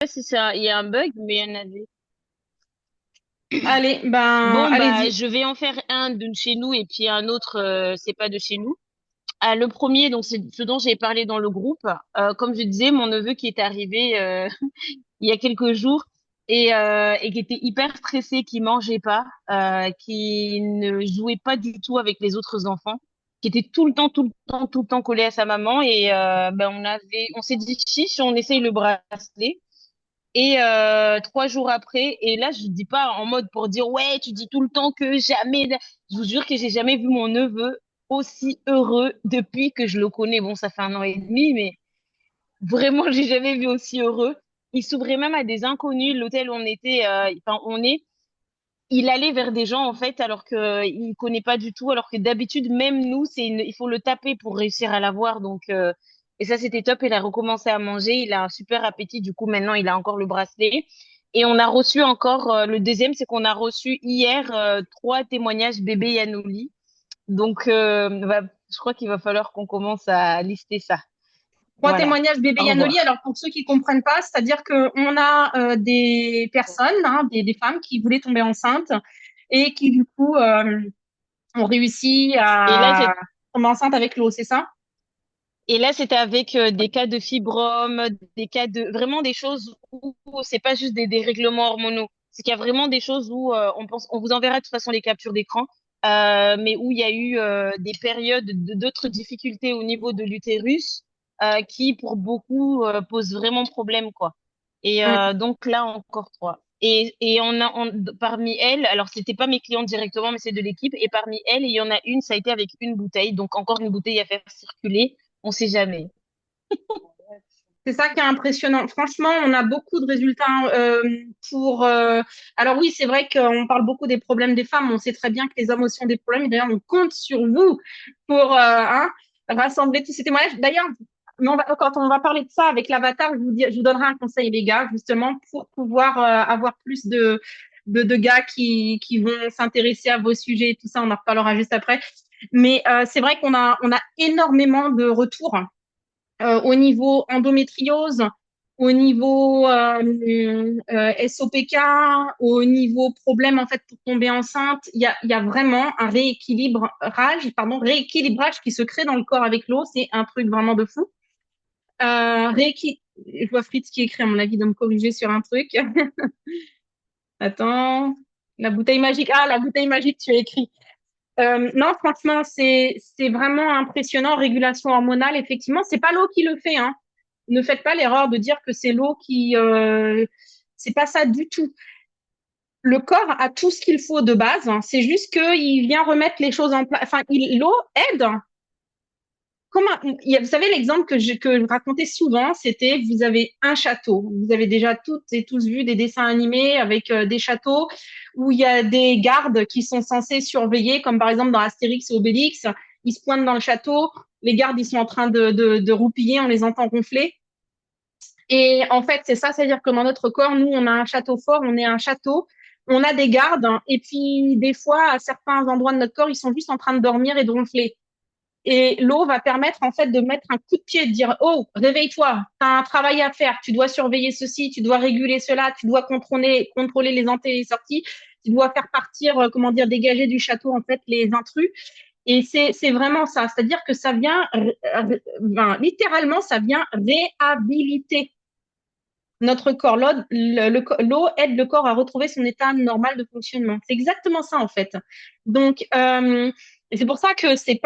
si il y a un bug, mais il y en avait. Allez, ben, Bon, bah, allez-y. je vais en faire un de chez nous et puis un autre, c'est pas de chez nous. Ah, le premier, donc, c'est ce dont j'ai parlé dans le groupe. Comme je disais, mon neveu qui est arrivé il y a quelques jours et qui était hyper stressé, qui mangeait pas, qui ne jouait pas du tout avec les autres enfants, qui était tout le temps, tout le temps, tout le temps collé à sa maman. Et ben, on s'est dit, chiche, on essaye le bracelet. Et 3 jours après, et là, je dis pas en mode pour dire, ouais, tu dis tout le temps que jamais. Je vous jure que j'ai jamais vu mon neveu aussi heureux depuis que je le connais. Bon, ça fait 1 an et demi, mais vraiment, j'ai jamais vu aussi heureux. Il s'ouvrait même à des inconnus. L'hôtel où on était, enfin, il allait vers des gens, en fait, alors que il connaît pas du tout. Alors que d'habitude, même nous, il faut le taper pour réussir à l'avoir. Donc, et ça, c'était top. Il a recommencé à manger. Il a un super appétit. Du coup, maintenant, il a encore le bracelet. Et on a reçu encore, le deuxième, c'est qu'on a reçu hier, 3 témoignages bébé Yannouli. Donc, je crois qu'il va falloir qu'on commence à lister ça. Trois Voilà. témoignages bébé Au Yanoli. revoir. Alors, pour ceux qui comprennent pas, c'est-à-dire qu'on a des personnes, hein, des femmes qui voulaient tomber enceintes et qui, du coup, ont réussi Et là, à tomber enceinte avec l'eau, c'est ça? c'était avec des cas de fibrome, des cas de vraiment des choses où c'est pas juste des règlements hormonaux. C'est qu'il y a vraiment des choses où on vous enverra de toute façon les captures d'écran, mais où il y a eu des périodes d'autres difficultés au niveau de l'utérus qui, pour beaucoup, posent vraiment problème, quoi. Et Mm. donc là, encore 3. Et parmi elles, alors c'était pas mes clientes directement, mais c'est de l'équipe. Et parmi elles, il y en a une, ça a été avec une bouteille, donc encore une bouteille à faire circuler. On sait jamais. C'est ça qui est impressionnant. Franchement, on a beaucoup de résultats pour. Alors oui, c'est vrai qu'on parle beaucoup des problèmes des femmes. On sait très bien que les hommes aussi ont des problèmes. Et d'ailleurs, on compte sur vous pour hein, rassembler tous ces témoignages. D'ailleurs, quand on va parler de ça avec l'avatar, je vous donnerai un conseil, les gars, justement, pour pouvoir avoir plus de gars qui vont s'intéresser à vos sujets et tout ça. On en reparlera juste après. Mais c'est vrai on a énormément de retours au niveau endométriose, au niveau SOPK, au niveau problème en fait pour tomber enceinte. Il y a vraiment un rééquilibrage qui se crée dans le corps avec l'eau. C'est un truc vraiment de fou. Je vois Fritz qui écrit à mon avis de me corriger sur un truc. Attends. La bouteille magique. Ah, la bouteille magique, tu as écrit. Non, franchement, c'est vraiment impressionnant. Régulation hormonale, effectivement, c'est pas l'eau qui le fait, hein. Ne faites pas l'erreur de dire que c'est l'eau qui. C'est pas ça du tout. Le corps a tout ce qu'il faut de base, hein. C'est juste qu'il vient remettre les choses en place. Enfin, l'eau aide. Vous savez, l'exemple que je racontais souvent, c'était vous avez un château. Vous avez déjà toutes et tous vu des dessins animés avec des châteaux où il y a des gardes qui sont censés surveiller, comme par exemple dans Astérix et Obélix. Ils se pointent dans le château, les gardes ils sont en train de roupiller, on les entend ronfler. Et en fait, c'est ça, c'est-à-dire que dans notre corps, nous, on a un château fort, on est un château, on a des gardes, hein, et puis des fois, à certains endroits de notre corps, ils sont juste en train de dormir et de ronfler. Et l'eau va permettre en fait de mettre un coup de pied, de dire oh réveille-toi, tu as un travail à faire, tu dois surveiller ceci, tu dois réguler cela, tu dois contrôler les entrées et les sorties, tu dois faire partir comment dire dégager du château en fait les intrus. Et c'est vraiment ça, c'est-à-dire que ça vient littéralement ça vient réhabiliter notre corps. L'eau aide le corps à retrouver son état normal de fonctionnement. C'est exactement ça en fait. Donc c'est pour ça que c'est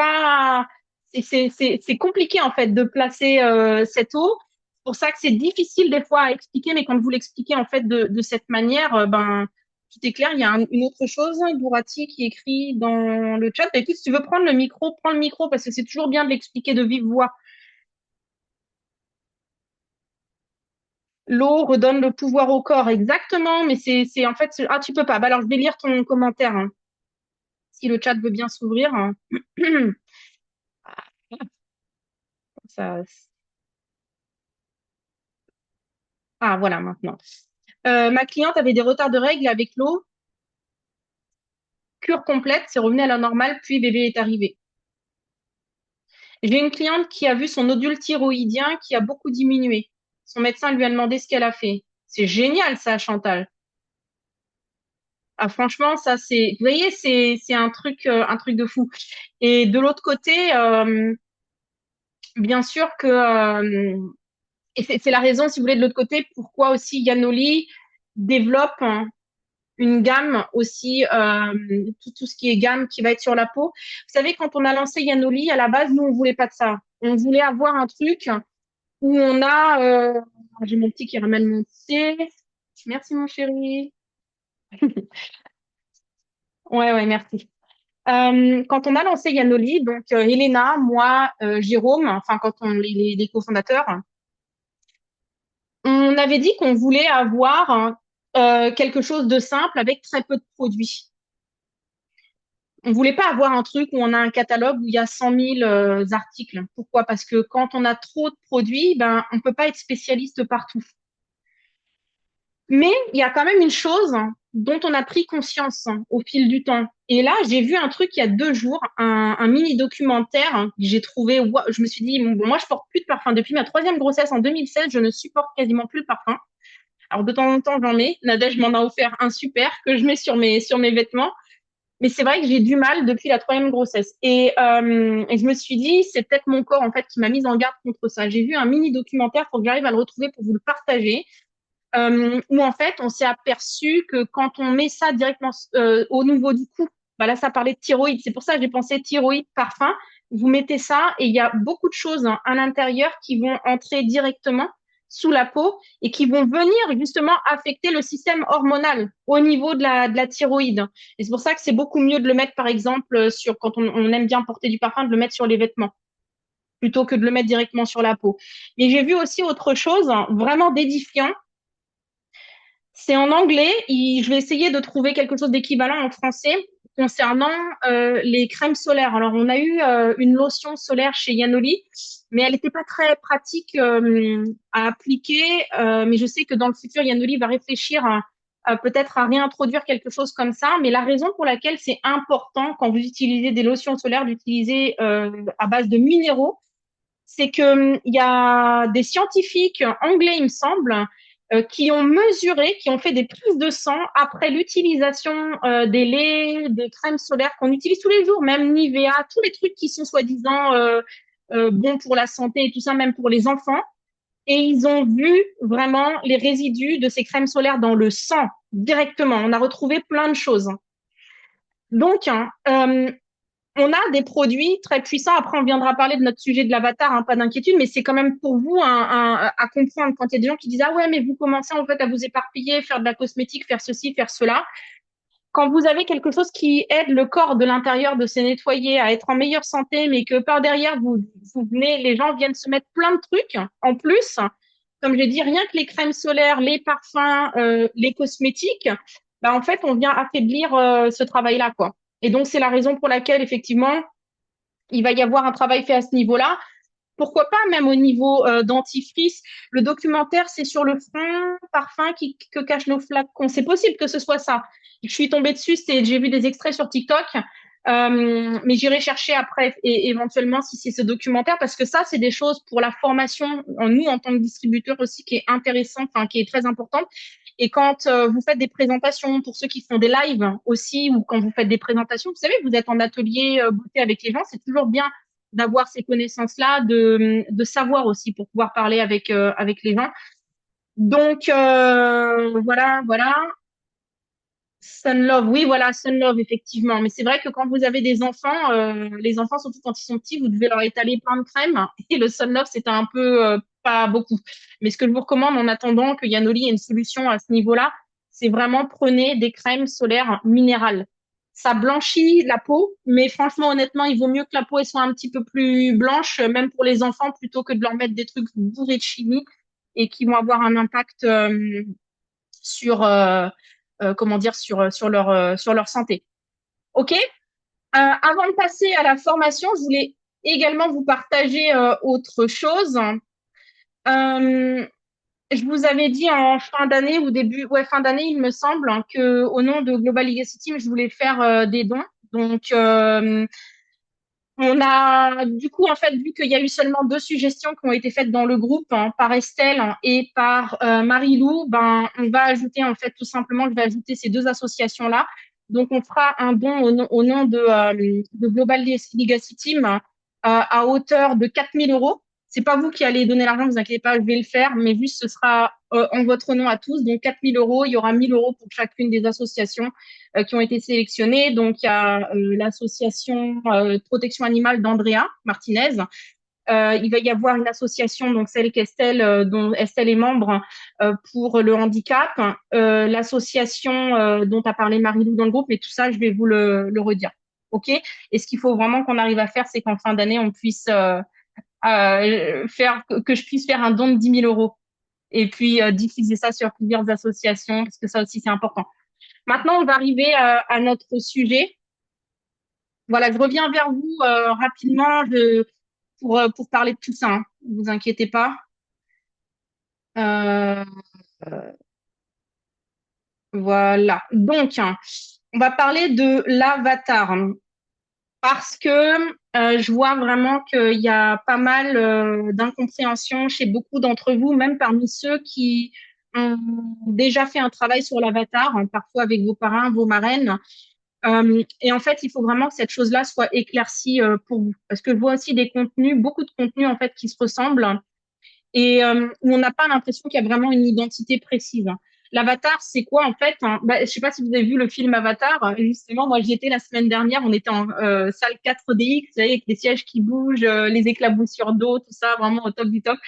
compliqué en fait de placer cette eau. C'est pour ça que c'est difficile des fois à expliquer, mais quand vous l'expliquez en fait de cette manière, ben tout est clair. Il y a une autre chose, Dourati qui écrit dans le chat. Écoute, si tu veux prendre le micro, prends le micro parce que c'est toujours bien de l'expliquer de vive voix. L'eau redonne le pouvoir au corps, exactement, mais c'est en fait, ah, tu peux pas. Bah alors, je vais lire ton commentaire, hein, si le chat veut bien s'ouvrir, hein. Ça... Ah, voilà, maintenant. Ma cliente avait des retards de règles avec l'eau, cure complète, c'est revenu à la normale, puis bébé est arrivé. J'ai une cliente qui a vu son nodule thyroïdien qui a beaucoup diminué. Son médecin lui a demandé ce qu'elle a fait. C'est génial ça, Chantal. Ah, franchement, ça c'est, vous voyez, c'est un truc de fou. Et de l'autre côté, bien sûr que et c'est la raison, si vous voulez, de l'autre côté, pourquoi aussi Yanoli développe une gamme aussi, tout ce qui est gamme qui va être sur la peau. Vous savez, quand on a lancé Yanoli, à la base, nous, on voulait pas de ça. On voulait avoir un truc où on a... j'ai mon petit qui ramène mon thé. Merci, mon chéri. Ouais, ouais, merci. Quand on a lancé Yanoli, donc Elena, moi, Jérôme, enfin quand on les cofondateurs, on avait dit qu'on voulait avoir quelque chose de simple avec très peu de produits. On voulait pas avoir un truc où on a un catalogue où il y a 100 000 articles. Pourquoi? Parce que quand on a trop de produits, ben on peut pas être spécialiste partout. Mais il y a quand même une chose dont on a pris conscience au fil du temps. Et là, j'ai vu un truc il y a 2 jours, un mini documentaire que j'ai trouvé. Je me suis dit, bon, moi, je porte plus de parfum. Depuis ma troisième grossesse en 2016, je ne supporte quasiment plus le parfum. Alors, de temps en temps, j'en mets. Nadège m'en a offert un super que je mets sur mes vêtements. Mais c'est vrai que j'ai du mal depuis la troisième grossesse. Et je me suis dit, c'est peut-être mon corps, en fait, qui m'a mise en garde contre ça. J'ai vu un mini documentaire, faut que j'arrive à le retrouver pour vous le partager où en fait on s'est aperçu que quand on met ça directement au niveau du cou, bah là ça parlait de thyroïde, c'est pour ça que j'ai pensé thyroïde parfum. Vous mettez ça et il y a beaucoup de choses à l'intérieur qui vont entrer directement sous la peau et qui vont venir justement affecter le système hormonal au niveau de la thyroïde. Et c'est pour ça que c'est beaucoup mieux de le mettre par exemple sur quand on aime bien porter du parfum, de le mettre sur les vêtements plutôt que de le mettre directement sur la peau. Mais j'ai vu aussi autre chose vraiment d'édifiant, c'est en anglais. Je vais essayer de trouver quelque chose d'équivalent en français concernant les crèmes solaires. Alors, on a eu une lotion solaire chez Yanoli, mais elle n'était pas très pratique à appliquer. Mais je sais que dans le futur, Yanoli va réfléchir à peut-être à réintroduire quelque chose comme ça. Mais la raison pour laquelle c'est important quand vous utilisez des lotions solaires d'utiliser à base de minéraux, c'est que il y a des scientifiques anglais, il me semble, qui ont mesuré, qui ont fait des prises de sang après l'utilisation des laits, des crèmes solaires qu'on utilise tous les jours, même Nivea, tous les trucs qui sont soi-disant bons pour la santé et tout ça, même pour les enfants. Et ils ont vu vraiment les résidus de ces crèmes solaires dans le sang directement. On a retrouvé plein de choses. Donc, on a des produits très puissants. Après, on viendra parler de notre sujet de l'avatar, hein, pas d'inquiétude, mais c'est quand même pour vous à comprendre quand il y a des gens qui disent ah ouais, mais vous commencez en fait à vous éparpiller, faire de la cosmétique, faire ceci, faire cela. Quand vous avez quelque chose qui aide le corps de l'intérieur de se nettoyer, à être en meilleure santé, mais que par derrière vous venez, les gens viennent se mettre plein de trucs en plus. Comme je dis, rien que les crèmes solaires, les parfums, les cosmétiques, bah en fait, on vient affaiblir ce travail-là, quoi. Et donc, c'est la raison pour laquelle, effectivement, il va y avoir un travail fait à ce niveau-là. Pourquoi pas même au niveau dentifrice. Le documentaire, c'est sur le fond parfum que cachent nos flacons. C'est possible que ce soit ça. Je suis tombée dessus, j'ai vu des extraits sur TikTok, mais j'irai chercher après et éventuellement si c'est ce documentaire parce que ça, c'est des choses pour la formation en nous en tant que distributeur aussi qui est intéressante, enfin qui est très importante. Et quand vous faites des présentations, pour ceux qui font des lives aussi, ou quand vous faites des présentations, vous savez, vous êtes en atelier beauté avec les gens, c'est toujours bien d'avoir ces connaissances-là, de savoir aussi pour pouvoir parler avec les gens. Donc, voilà, voilà. Sunlove, oui, voilà, Sunlove, effectivement. Mais c'est vrai que quand vous avez des enfants, les enfants, surtout quand ils sont petits, vous devez leur étaler plein de crème. Et le Sunlove, c'est un peu pas beaucoup. Mais ce que je vous recommande en attendant que Yanoli ait une solution à ce niveau-là, c'est vraiment prenez des crèmes solaires minérales. Ça blanchit la peau, mais franchement, honnêtement, il vaut mieux que la peau elle soit un petit peu plus blanche, même pour les enfants, plutôt que de leur mettre des trucs bourrés de chimie et qui vont avoir un impact sur comment dire sur leur santé. Ok. Avant de passer à la formation, je voulais également vous partager autre chose. Euh, je vous avais dit en fin d'année ou début, ouais, fin d'année, il me semble, hein, que au nom de Global Legacy Team, je voulais faire des dons. Donc, On a du coup en fait vu qu'il y a eu seulement deux suggestions qui ont été faites dans le groupe par Estelle et par Marie-Lou, ben on va ajouter en fait tout simplement, je vais ajouter ces deux associations là. Donc on fera un don au nom de Global Legacy Team à hauteur de 4 000 euros. C'est pas vous qui allez donner l'argent, vous inquiétez pas, je vais le faire, mais juste ce sera en votre nom à tous. Donc 4 000 euros, il y aura 1 000 euros pour chacune des associations qui ont été sélectionnés. Donc, il y a l'association Protection Animale d'Andrea Martinez. Il va y avoir une association, donc celle qu'Estelle, dont Estelle est membre, pour le handicap. L'association dont a parlé Marie-Lou dans le groupe, mais tout ça, je vais vous le redire. OK? Et ce qu'il faut vraiment qu'on arrive à faire, c'est qu'en fin d'année, on puisse faire, que je puisse faire un don de 10 000 euros et puis diffuser ça sur plusieurs associations, parce que ça aussi, c'est important. Maintenant, on va arriver à notre sujet. Voilà, je reviens vers vous rapidement pour parler de tout ça. Hein. Ne vous inquiétez pas. Euh, voilà. Donc, on va parler de l'avatar parce que je vois vraiment qu'il y a pas mal d'incompréhension chez beaucoup d'entre vous, même parmi ceux qui ont déjà fait un travail sur l'avatar, hein, parfois avec vos parrains, vos marraines. Et en fait, il faut vraiment que cette chose-là soit éclaircie pour vous. Parce que je vois aussi des contenus, beaucoup de contenus en fait qui se ressemblent et où on n'a pas l'impression qu'il y a vraiment une identité précise. L'avatar, c'est quoi en fait hein bah, je sais pas si vous avez vu le film Avatar. Justement, moi j'y étais la semaine dernière. On était en salle 4DX, vous savez, avec les sièges qui bougent, les éclaboussures d'eau, tout ça, vraiment au top du top.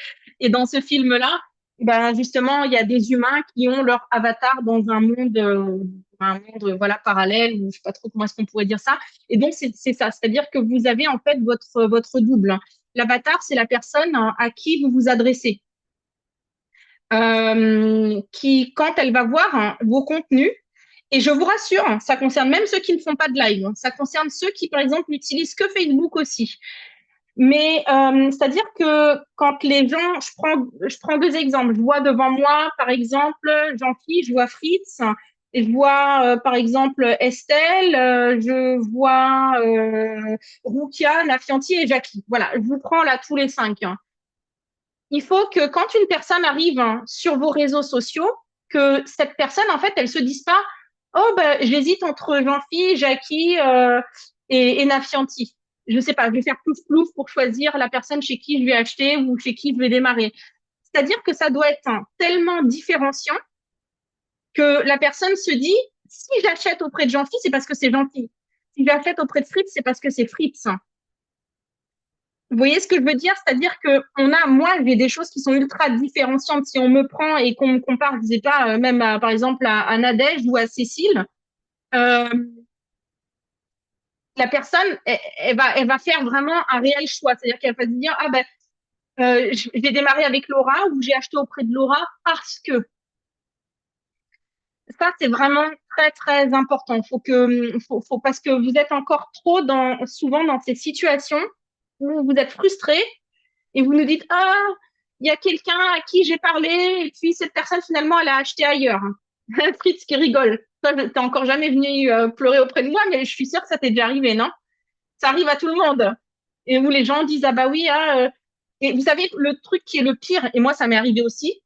Et dans ce film-là, ben justement, il y a des humains qui ont leur avatar dans un monde voilà parallèle, ou je sais pas trop comment est-ce qu'on pourrait dire ça. Et donc c'est ça, c'est-à-dire que vous avez en fait votre double. L'avatar, c'est la personne à qui vous vous adressez, qui, quand elle va voir vos contenus, et je vous rassure, ça concerne même ceux qui ne font pas de live, ça concerne ceux qui, par exemple, n'utilisent que Facebook aussi. Mais c'est-à-dire que quand les gens, je prends deux exemples. Je vois devant moi, par exemple, Jean-Philippe, je vois Fritz, et je vois, par exemple, Estelle, je vois Roukia, Nafianti et Jackie. Voilà, je vous prends là tous les cinq. Hein. Il faut que quand une personne arrive sur vos réseaux sociaux, que cette personne, en fait, elle se dise pas, oh, ben, j'hésite entre Jean-Philippe, Jackie et Nafianti. Je sais pas, je vais faire plouf plouf pour choisir la personne chez qui je vais acheter ou chez qui je vais démarrer. C'est-à-dire que ça doit être tellement différenciant que la personne se dit, si j'achète auprès de Jean-Philippe, c'est parce que c'est Jean-Philippe. Si j'achète auprès de Fritz, c'est parce que c'est Fritz. Vous voyez ce que je veux dire? C'est-à-dire que moi, j'ai des choses qui sont ultra différenciantes. Si on me prend et qu'on me compare, je sais pas, même par exemple à Nadège ou à Cécile, euh, la personne, elle va faire vraiment un réel choix. C'est-à-dire qu'elle va se dire, ah ben, je vais démarrer avec Laura ou j'ai acheté auprès de Laura parce que ça, c'est vraiment très, très important. Parce que vous êtes encore trop souvent dans ces situations où vous êtes frustré et vous nous dites, ah, il y a quelqu'un à qui j'ai parlé et puis cette personne finalement elle a acheté ailleurs. Fritz qui rigole. Toi, t'es encore jamais venu pleurer auprès de moi, mais je suis sûre que ça t'est déjà arrivé, non? Ça arrive à tout le monde. Et où les gens disent, ah bah oui, et vous savez, le truc qui est le pire, et moi ça m'est arrivé aussi,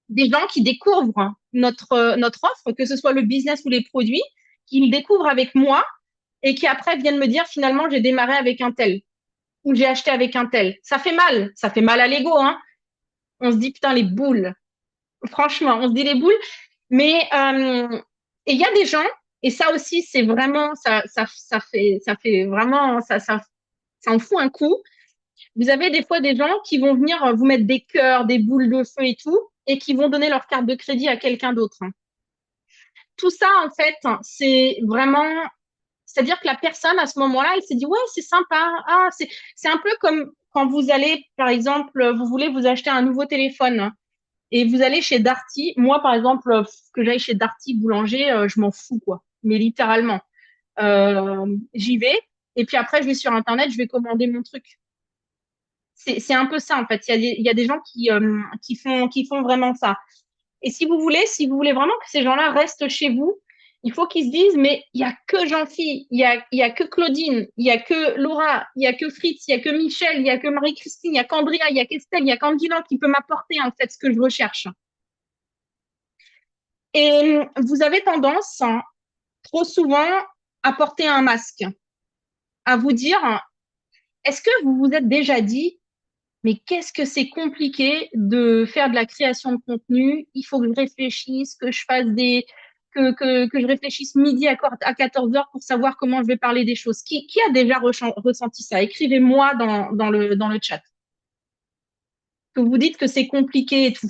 des gens qui découvrent notre offre, que ce soit le business ou les produits, qui le découvrent avec moi et qui après viennent me dire finalement j'ai démarré avec un tel ou j'ai acheté avec un tel. Ça fait mal à l'ego, hein. On se dit putain les boules. Franchement, on se dit les boules. Mais et il y a des gens et ça aussi c'est vraiment ça fait vraiment ça en fout un coup. Vous avez des fois des gens qui vont venir vous mettre des cœurs, des boules de feu et tout et qui vont donner leur carte de crédit à quelqu'un d'autre. Hein. Tout ça en fait, c'est vraiment c'est-à-dire que la personne, à ce moment-là, elle s'est dit, ouais, c'est sympa. Ah, c'est un peu comme quand vous allez, par exemple, vous voulez vous acheter un nouveau téléphone et vous allez chez Darty. Moi, par exemple, que j'aille chez Darty boulanger, je m'en fous, quoi. Mais littéralement. J'y vais et puis après, je vais sur Internet, je vais commander mon truc. C'est un peu ça, en fait. Il y a des gens qui font vraiment ça. Et si vous voulez vraiment que ces gens-là restent chez vous, Il faut qu'ils se disent, mais il y a que Jean-Phi, il y a que Claudine, il y a que Laura, il y a que Fritz, il y a que Michel, il y a que Marie-Christine, il y a qu'Andrea, il y a qu'Estelle, il y a qu'Angela qui peut m'apporter en fait ce que je recherche. Et vous avez tendance trop souvent à porter un masque, à vous dire, est-ce que vous vous êtes déjà dit, mais qu'est-ce que c'est compliqué de faire de la création de contenu? Il faut que je réfléchisse, que je fasse que je réfléchisse midi à 14 heures pour savoir comment je vais parler des choses. Qui a déjà ressenti ça? Écrivez-moi dans le chat. Que vous dites que c'est compliqué et tout.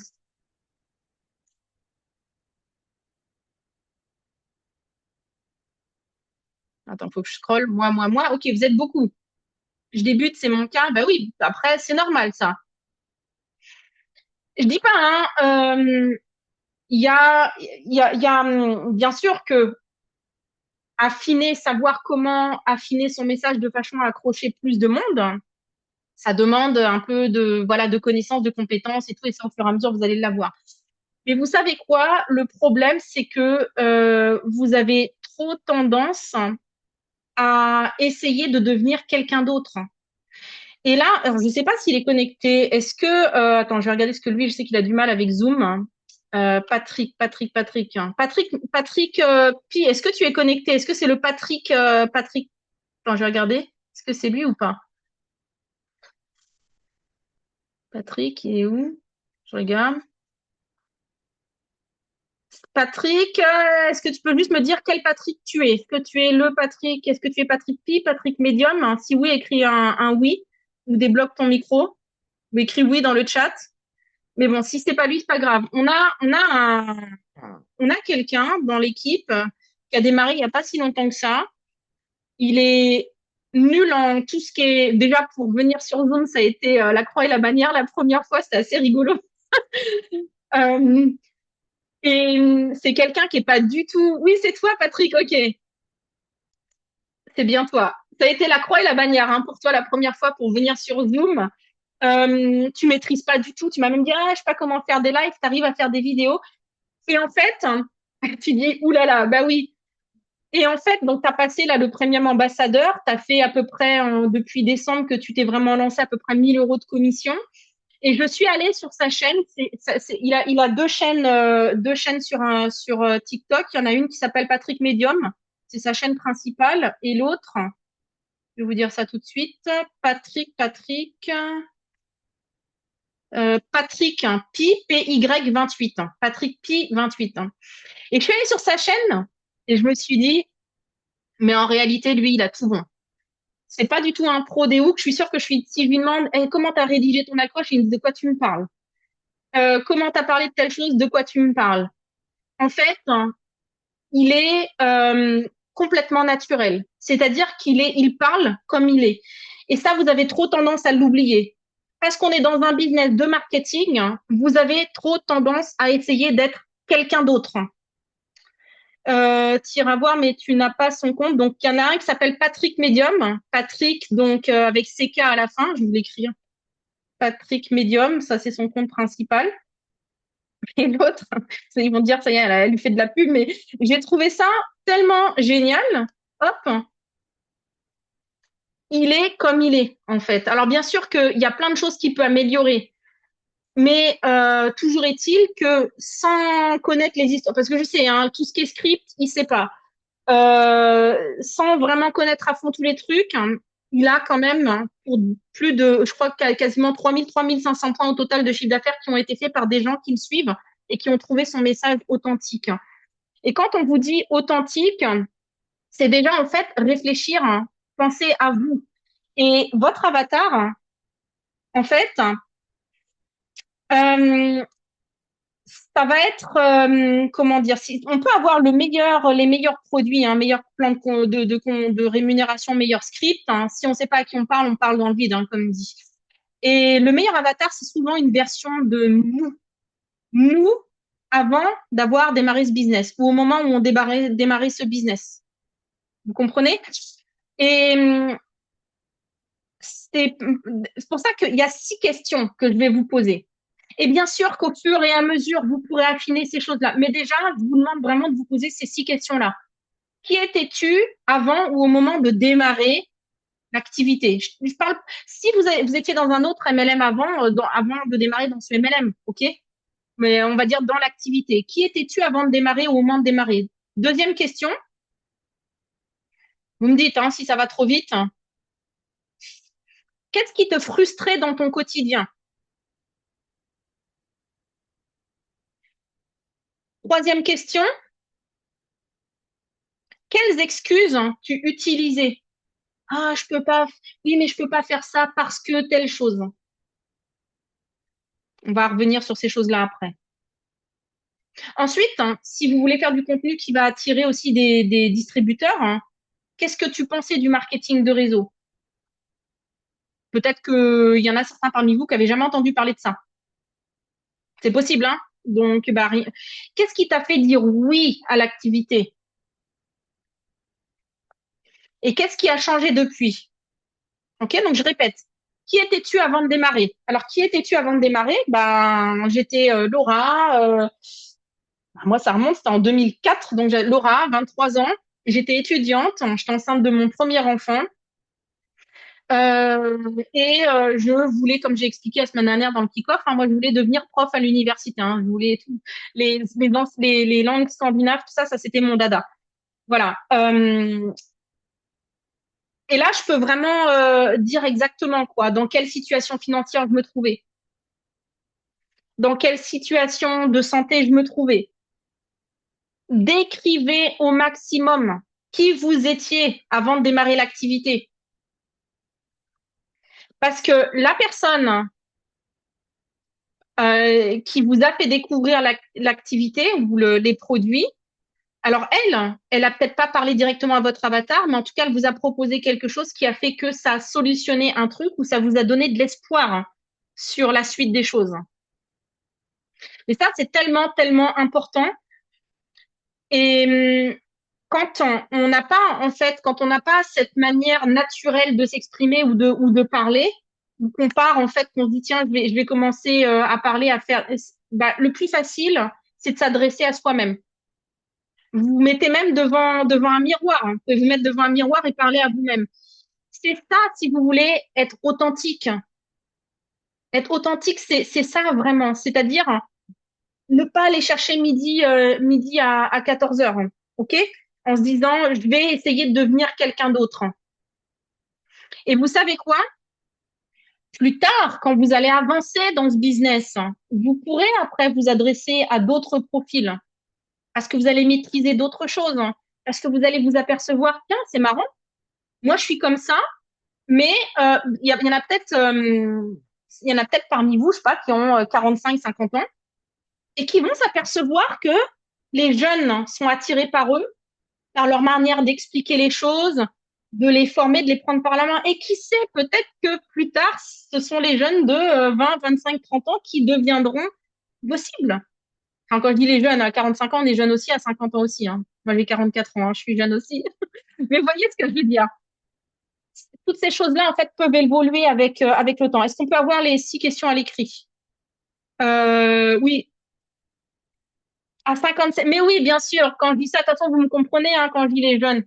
Attends, faut que je scrolle. Moi. Ok, vous êtes beaucoup. Je débute, c'est mon cas. Bah oui, après, c'est normal, ça. Je dis pas, hein, il y a, bien sûr que affiner, savoir comment affiner son message de façon à accrocher plus de monde, ça demande un peu de, voilà, de connaissances, de compétences et tout, et ça, au fur et à mesure, vous allez l'avoir. Mais vous savez quoi? Le problème, c'est que vous avez trop tendance à essayer de devenir quelqu'un d'autre. Et là, alors, je ne sais pas s'il est connecté. Est-ce que, attends, je vais regarder ce que lui, je sais qu'il a du mal avec Zoom. Patrick Pi, est-ce que tu es connecté? Est-ce que c'est le Patrick? Attends, je vais regarder. Est-ce que c'est lui ou pas? Patrick, il est où? Je regarde. Patrick, est-ce que tu peux juste me dire quel Patrick tu es? Est-ce que tu es le Patrick? Est-ce que tu es Patrick Pi, Patrick Medium? Hein, si oui, écris un oui ou débloque ton micro ou écris oui dans le chat. Mais bon, si c'est pas lui, c'est pas grave. On a quelqu'un dans l'équipe qui a démarré il y a pas si longtemps que ça. Il est nul en tout ce qui est déjà pour venir sur Zoom, ça a été la croix et la bannière la première fois, c'était assez rigolo. Euh, et c'est quelqu'un qui est pas du tout. Oui, c'est toi, Patrick. Ok, c'est bien toi. Ça a été la croix et la bannière hein, pour toi la première fois pour venir sur Zoom. Tu maîtrises pas du tout. Tu m'as même dit, ah, je sais pas comment faire des lives. Tu arrives à faire des vidéos. Et en fait, tu dis, oulala, bah oui. Et en fait, donc, tu as passé là le premium ambassadeur. Tu as fait à peu près, depuis décembre, que tu t'es vraiment lancé à peu près 1 000 € de commission. Et je suis allée sur sa chaîne. Il a deux chaînes sur TikTok. Il y en a une qui s'appelle Patrick Medium. C'est sa chaîne principale. Et l'autre, je vais vous dire ça tout de suite. Patrick hein, Pi, PY28. Hein, Patrick Pi 28. Hein. Et je suis allée sur sa chaîne et je me suis dit, mais en réalité, lui, il a tout bon. C'est pas du tout un pro des hooks. Je suis sûre que si je lui demande hey, comment tu as rédigé ton accroche, il me dit de quoi tu me parles. Comment tu as parlé de telle chose, de quoi tu me parles. En fait, hein, il est complètement naturel. C'est-à-dire il parle comme il est. Et ça, vous avez trop tendance à l'oublier. Parce qu'on est dans un business de marketing, vous avez trop tendance à essayer d'être quelqu'un d'autre. Tu iras voir, mais tu n'as pas son compte. Donc, il y en a un qui s'appelle Patrick Medium. Patrick, donc avec CK à la fin, je vais l'écrire. Patrick Medium, ça c'est son compte principal. Et l'autre, ils vont dire, ça y est, elle lui fait de la pub, mais j'ai trouvé ça tellement génial. Hop, il est comme il est, en fait. Alors, bien sûr qu'il y a plein de choses qu'il peut améliorer. Mais toujours est-il que sans connaître les histoires, parce que je sais, hein, tout ce qui est script, il sait pas. Sans vraiment connaître à fond tous les trucs, hein, il a quand même hein, pour plus de, je crois quasiment 3 500 points au total de chiffre d'affaires qui ont été faits par des gens qui le suivent et qui ont trouvé son message authentique. Et quand on vous dit authentique, c'est déjà en fait réfléchir, hein, penser à vous. Et votre avatar, en fait, euh, ça va être, comment dire, si, on peut avoir les meilleurs produits, un meilleur plan de rémunération, meilleur script. Hein. Si on ne sait pas à qui on parle dans le vide, hein, comme dit. Et le meilleur avatar, c'est souvent une version de nous. Nous, avant d'avoir démarré ce business, ou au moment où on démarrait ce business. Vous comprenez? Et c'est pour ça qu'il y a 6 questions que je vais vous poser. Et bien sûr qu'au fur et à mesure, vous pourrez affiner ces choses-là. Mais déjà, je vous demande vraiment de vous poser ces 6 questions-là. Qui étais-tu avant ou au moment de démarrer l'activité? Je parle, si vous étiez dans un autre MLM avant, avant de démarrer dans ce MLM, ok? Mais on va dire dans l'activité. Qui étais-tu avant de démarrer ou au moment de démarrer? Deuxième question, vous me dites hein, si ça va trop vite. Qu'est-ce qui te frustrait dans ton quotidien? Troisième question, quelles excuses tu utilisais? Ah, je peux pas, oui, mais je peux pas faire ça parce que telle chose. On va revenir sur ces choses-là après. Ensuite, hein, si vous voulez faire du contenu qui va attirer aussi des distributeurs, hein, qu'est-ce que tu pensais du marketing de réseau? Peut-être qu'il y en a certains parmi vous qui n'avaient jamais entendu parler de ça. C'est possible, hein? Donc, bah, qu'est-ce qui t'a fait dire oui à l'activité? Et qu'est-ce qui a changé depuis? Ok, donc je répète. Qui étais-tu avant de démarrer? Alors, qui étais-tu avant de démarrer? Ben, j'étais Laura. Moi, ça remonte, c'était en 2004. Donc, j'ai Laura, 23 ans. J'étais étudiante. J'étais enceinte de mon premier enfant. Je voulais, comme j'ai expliqué la semaine dernière dans le kick-off, hein, moi, je voulais devenir prof à l'université. Hein. Je voulais les langues scandinaves, tout ça, ça, c'était mon dada. Voilà. Et là, je peux vraiment dire exactement quoi, dans quelle situation financière je me trouvais, dans quelle situation de santé je me trouvais. Décrivez au maximum qui vous étiez avant de démarrer l'activité. Parce que la personne qui vous a fait découvrir l'activité ou les produits, alors elle a peut-être pas parlé directement à votre avatar, mais en tout cas, elle vous a proposé quelque chose qui a fait que ça a solutionné un truc ou ça vous a donné de l'espoir sur la suite des choses. Et ça, c'est tellement, tellement important. Et quand on n'a pas, en fait, quand on n'a pas cette manière naturelle de s'exprimer ou de parler, ou qu'on part, en fait, qu'on se dit, tiens, je vais commencer à parler, à faire, bah, le plus facile, c'est de s'adresser à soi-même. Vous vous mettez même devant un miroir. Hein. Vous pouvez vous mettre devant un miroir et parler à vous-même. C'est ça, si vous voulez être authentique. Être authentique, c'est ça vraiment. C'est-à-dire ne pas aller chercher midi à 14 heures. Hein. OK? En se disant, je vais essayer de devenir quelqu'un d'autre. Et vous savez quoi? Plus tard, quand vous allez avancer dans ce business, vous pourrez après vous adresser à d'autres profils parce que vous allez maîtriser d'autres choses, parce que vous allez vous apercevoir, tiens, c'est marrant, moi je suis comme ça, mais y en a peut-être il y en a peut-être parmi vous, je sais pas, qui ont 45, 50 ans et qui vont s'apercevoir que les jeunes sont attirés par eux, par leur manière d'expliquer les choses, de les former, de les prendre par la main. Et qui sait, peut-être que plus tard, ce sont les jeunes de 20, 25, 30 ans qui deviendront possibles. Enfin, quand je dis les jeunes, à 45 ans, on est jeunes aussi, à 50 ans aussi. Hein. Moi, j'ai 44 ans, hein, je suis jeune aussi. Mais voyez ce que je veux dire. Toutes ces choses-là, en fait, peuvent évoluer avec le temps. Est-ce qu'on peut avoir les 6 questions à l'écrit? Oui, à 57. Mais oui, bien sûr, quand je dis ça, de toute façon, vous me comprenez, hein, quand je dis les jeunes.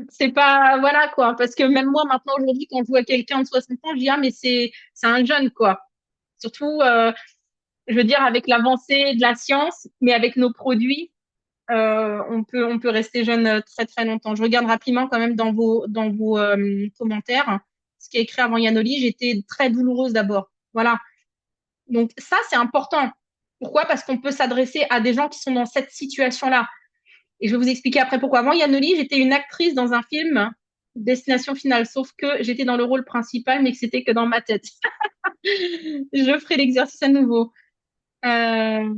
C'est pas, voilà, quoi. Parce que même moi, maintenant, aujourd'hui, quand je vois quelqu'un de 60 ans, je dis, ah, mais c'est un jeune, quoi. Surtout, je veux dire, avec l'avancée de la science, mais avec nos produits, on peut rester jeune très, très longtemps. Je regarde rapidement quand même dans vos commentaires. Ce qui est écrit avant Yanoli, j'étais très douloureuse d'abord. Voilà. Donc, ça, c'est important. Pourquoi? Parce qu'on peut s'adresser à des gens qui sont dans cette situation-là. Et je vais vous expliquer après pourquoi. Avant Yanoli, j'étais une actrice dans un film, Destination Finale, sauf que j'étais dans le rôle principal, mais que c'était que dans ma tête. Je ferai l'exercice à nouveau. Euh,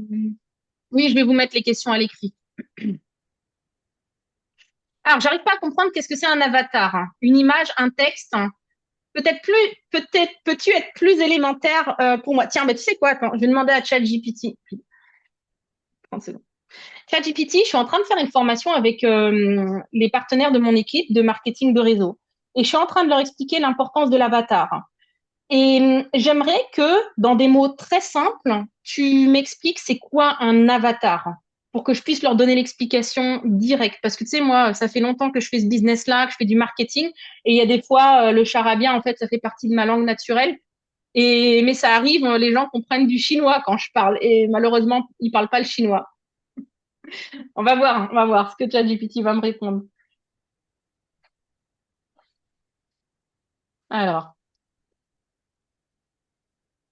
Oui, je vais vous mettre les questions à l'écrit. Alors, j'arrive pas à comprendre qu'est-ce que c'est un avatar. Hein. Une image, un texte. Hein. Peut-être, peux-tu être plus élémentaire pour moi? Tiens, mais tu sais quoi? Attends, je vais demander à ChatGPT. 30 secondes. ChatGPT, je suis en train de faire une formation avec les partenaires de mon équipe de marketing de réseau. Et je suis en train de leur expliquer l'importance de l'avatar. Et j'aimerais que, dans des mots très simples, tu m'expliques c'est quoi un avatar. pour que je puisse leur donner l'explication directe. Parce que tu sais, moi, ça fait longtemps que je fais ce business-là, que je fais du marketing, et il y a des fois, le charabia, en fait, ça fait partie de ma langue naturelle. Mais ça arrive, les gens comprennent du chinois quand je parle, et malheureusement, ils parlent pas le chinois. On va voir ce que ChatGPT va me répondre. Alors,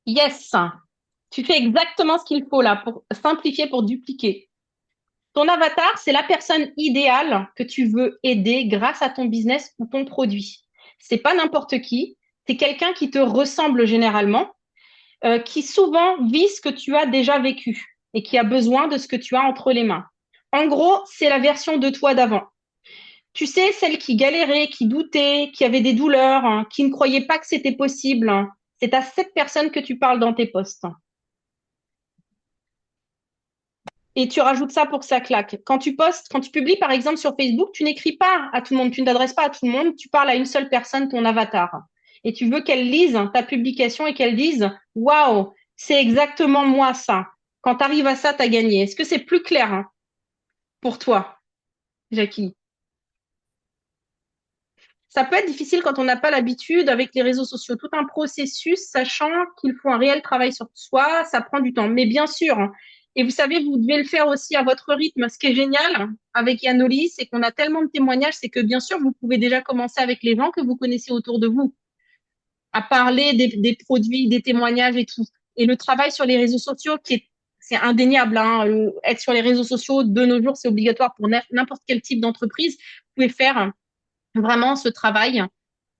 yes, tu fais exactement ce qu'il faut là pour simplifier, pour dupliquer. Ton avatar, c'est la personne idéale que tu veux aider grâce à ton business ou ton produit. C'est pas n'importe qui, c'est quelqu'un qui te ressemble généralement, qui souvent vit ce que tu as déjà vécu et qui a besoin de ce que tu as entre les mains. En gros, c'est la version de toi d'avant. Tu sais, celle qui galérait, qui doutait, qui avait des douleurs, hein, qui ne croyait pas que c'était possible, hein. C'est à cette personne que tu parles dans tes posts. Et tu rajoutes ça pour que ça claque. Quand tu postes, quand tu publies par exemple sur Facebook, tu n'écris pas à tout le monde, tu ne t'adresses pas à tout le monde, tu parles à une seule personne, ton avatar. Et tu veux qu'elle lise ta publication et qu'elle dise waouh, c'est exactement moi ça. Quand tu arrives à ça, tu as gagné. Est-ce que c'est plus clair hein, pour toi, Jackie? Ça peut être difficile quand on n'a pas l'habitude avec les réseaux sociaux. Tout un processus, sachant qu'il faut un réel travail sur soi, ça prend du temps. Mais bien sûr, hein, et vous savez, vous devez le faire aussi à votre rythme. Ce qui est génial avec Yanoli, c'est qu'on a tellement de témoignages, c'est que bien sûr, vous pouvez déjà commencer avec les gens que vous connaissez autour de vous, à parler des produits, des témoignages et tout. Et le travail sur les réseaux sociaux, c'est indéniable, hein, être sur les réseaux sociaux de nos jours, c'est obligatoire pour n'importe quel type d'entreprise. Vous pouvez faire vraiment ce travail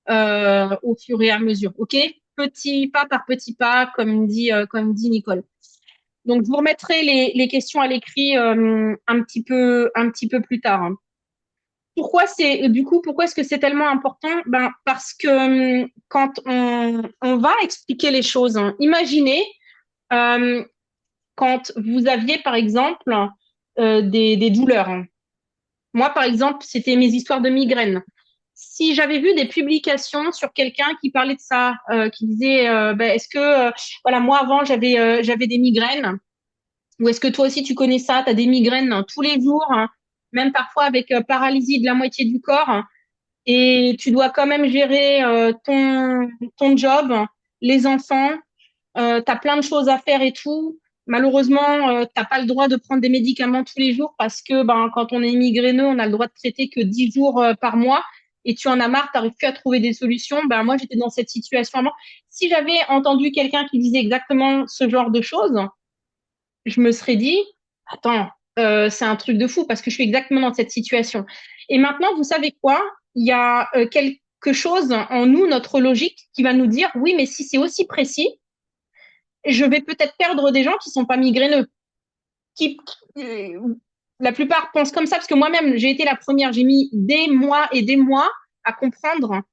au fur et à mesure. OK? Petit pas par petit pas, comme dit Nicole. Donc, je vous remettrai les questions à l'écrit un petit peu plus tard, hein. Pourquoi est-ce que c'est tellement important? Ben, parce que quand on va expliquer les choses, hein, imaginez euh, quand vous aviez, par exemple, des douleurs, hein. Moi, par exemple, c'était mes histoires de migraines. Si j'avais vu des publications sur quelqu'un qui parlait de ça, qui disait, ben, est-ce que, voilà, moi avant j'avais des migraines, ou est-ce que toi aussi tu connais ça, tu as des migraines hein, tous les jours, hein, même parfois avec paralysie de la moitié du corps, hein, et tu dois quand même gérer ton job, les enfants, tu as plein de choses à faire et tout. Malheureusement, t'as pas le droit de prendre des médicaments tous les jours parce que ben, quand on est migraineux, on a le droit de traiter que 10 jours par mois et tu en as marre, t'arrives plus à trouver des solutions. Ben, moi, j'étais dans cette situation avant. Si j'avais entendu quelqu'un qui disait exactement ce genre de choses, je me serais dit, attends, c'est un truc de fou parce que je suis exactement dans cette situation. Et maintenant, vous savez quoi? Il y a quelque chose en nous, notre logique, qui va nous dire, oui, mais si c'est aussi précis, je vais peut-être perdre des gens qui sont pas migraineux, qui la plupart pensent comme ça parce que moi-même j'ai été la première, j'ai mis des mois et des mois à comprendre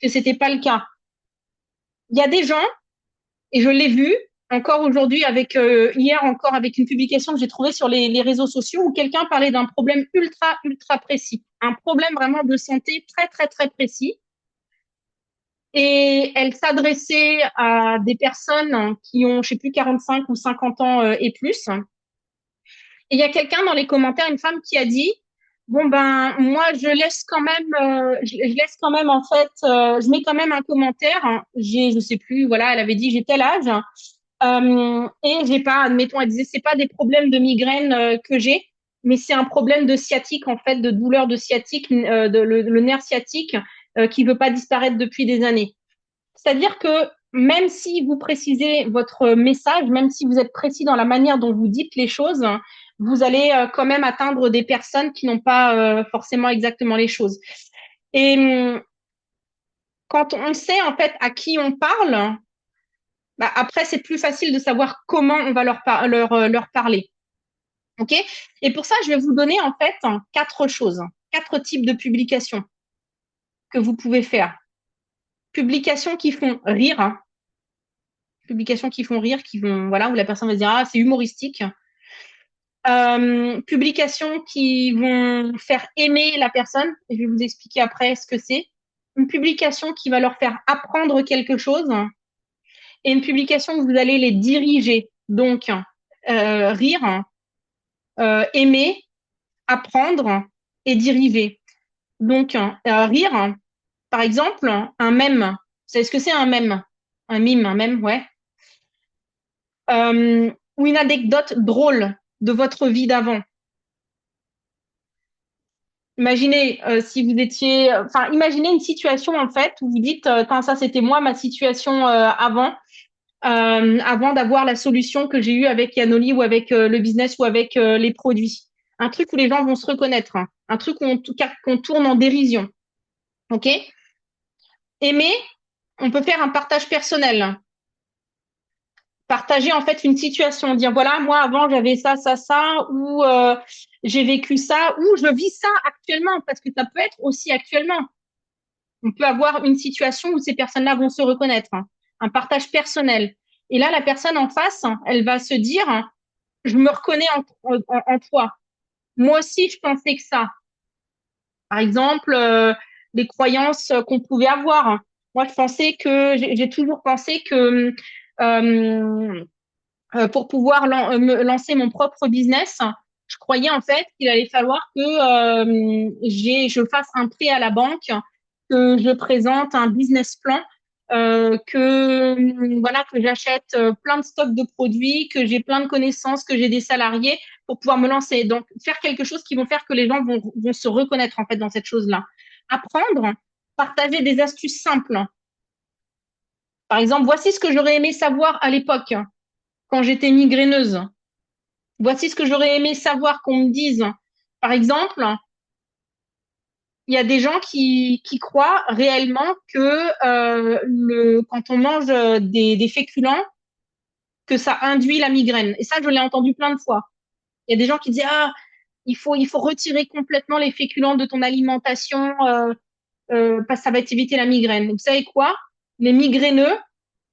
que c'était pas le cas. Il y a des gens et je l'ai vu encore aujourd'hui avec hier encore avec une publication que j'ai trouvée sur les réseaux sociaux où quelqu'un parlait d'un problème ultra précis, un problème vraiment de santé très précis. Et elle s'adressait à des personnes qui ont, je sais plus, 45 ou 50 ans et plus. Et il y a quelqu'un dans les commentaires, une femme qui a dit, bon ben moi je laisse quand même, je laisse quand même en fait, je mets quand même un commentaire, hein. Je sais plus, voilà, elle avait dit j'ai tel âge et j'ai pas, admettons, elle disait c'est pas des problèmes de migraine que j'ai, mais c'est un problème de sciatique en fait, de douleur de sciatique, le nerf sciatique qui veut pas disparaître depuis des années. C'est-à-dire que même si vous précisez votre message, même si vous êtes précis dans la manière dont vous dites les choses, vous allez quand même atteindre des personnes qui n'ont pas forcément exactement les choses. Et quand on sait en fait à qui on parle, bah, après c'est plus facile de savoir comment on va leur parler. Ok? Et pour ça, je vais vous donner en fait quatre choses, quatre types de publications que vous pouvez faire. Publications qui font rire, hein, publications qui font rire, qui vont, voilà, où la personne va se dire, ah, c'est humoristique. Publications qui vont faire aimer la personne, et je vais vous expliquer après ce que c'est. Une publication qui va leur faire apprendre quelque chose, et une publication où vous allez les diriger. Donc, rire, aimer, apprendre et dériver. Donc, rire, par exemple, un mème. Vous savez ce que c'est un mème? Un mème, ouais. Ou une anecdote drôle de votre vie d'avant. Imaginez si vous étiez, enfin, imaginez une situation en fait où vous dites, quand ça c'était moi, ma situation avant d'avoir la solution que j'ai eue avec Yanoli ou avec le business ou avec les produits. Un truc où les gens vont se reconnaître, hein. Un truc où qu'on tourne en dérision. OK? Aimer, on peut faire un partage personnel. Partager en fait une situation, dire voilà, moi avant j'avais ça, ou j'ai vécu ça, ou je vis ça actuellement, parce que ça peut être aussi actuellement. On peut avoir une situation où ces personnes-là vont se reconnaître, hein. Un partage personnel. Et là, la personne en face, elle va se dire, je me reconnais en toi. Moi aussi, je pensais que ça. Par exemple, les croyances qu'on pouvait avoir. Moi, je pensais que j'ai toujours pensé que euh, pour pouvoir me lancer mon propre business, je croyais en fait qu'il allait falloir que je fasse un prêt à la banque, que je présente un business plan, que voilà que j'achète plein de stocks de produits, que j'ai plein de connaissances, que j'ai des salariés pour pouvoir me lancer. Donc faire quelque chose qui vont faire que les gens vont se reconnaître en fait dans cette chose-là. Apprendre, partager des astuces simples. Par exemple, voici ce que j'aurais aimé savoir à l'époque quand j'étais migraineuse. Voici ce que j'aurais aimé savoir qu'on me dise. Par exemple, il y a des gens qui croient réellement que quand on mange des féculents, que ça induit la migraine. Et ça, je l'ai entendu plein de fois. Il y a des gens qui disent, ah, il faut retirer complètement les féculents de ton alimentation parce que ça va t'éviter la migraine. Vous savez quoi? Les migraineux,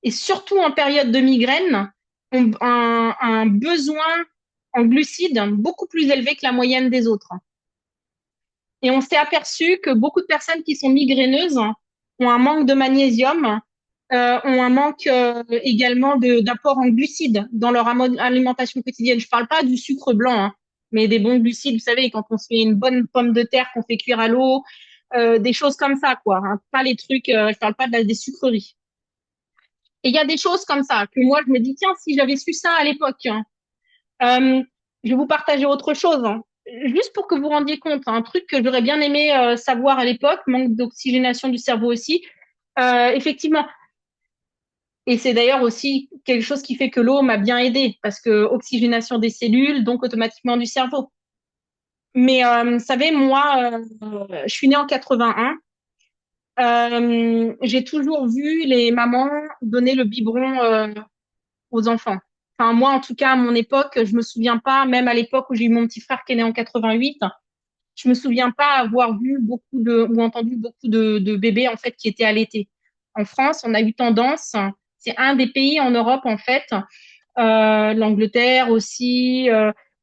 et surtout en période de migraine, ont un besoin en glucides beaucoup plus élevé que la moyenne des autres. Et on s'est aperçu que beaucoup de personnes qui sont migraineuses ont un manque de magnésium, ont un manque également d'apport en glucides dans leur alimentation quotidienne. Je parle pas du sucre blanc, hein, mais des bons glucides. Vous savez, quand on se fait une bonne pomme de terre qu'on fait cuire à l'eau, des choses comme ça, quoi, hein, pas les trucs. Je parle pas des sucreries. Et il y a des choses comme ça que moi je me dis tiens si j'avais su ça à l'époque, hein. Euh, je vais vous partager autre chose, hein. Juste pour que vous rendiez compte, hein, un truc que j'aurais bien aimé savoir à l'époque, manque d'oxygénation du cerveau aussi. Effectivement, et c'est d'ailleurs aussi quelque chose qui fait que l'eau m'a bien aidé parce que oxygénation des cellules, donc automatiquement du cerveau. Mais vous savez, moi, je suis née en 81. J'ai toujours vu les mamans donner le biberon aux enfants. Enfin, moi, en tout cas, à mon époque, je me souviens pas, même à l'époque où j'ai eu mon petit frère qui est né en 88, je me souviens pas avoir vu beaucoup ou entendu beaucoup de bébés, en fait, qui étaient allaités. En France, on a eu tendance, c'est un des pays en Europe, en fait, l'Angleterre aussi,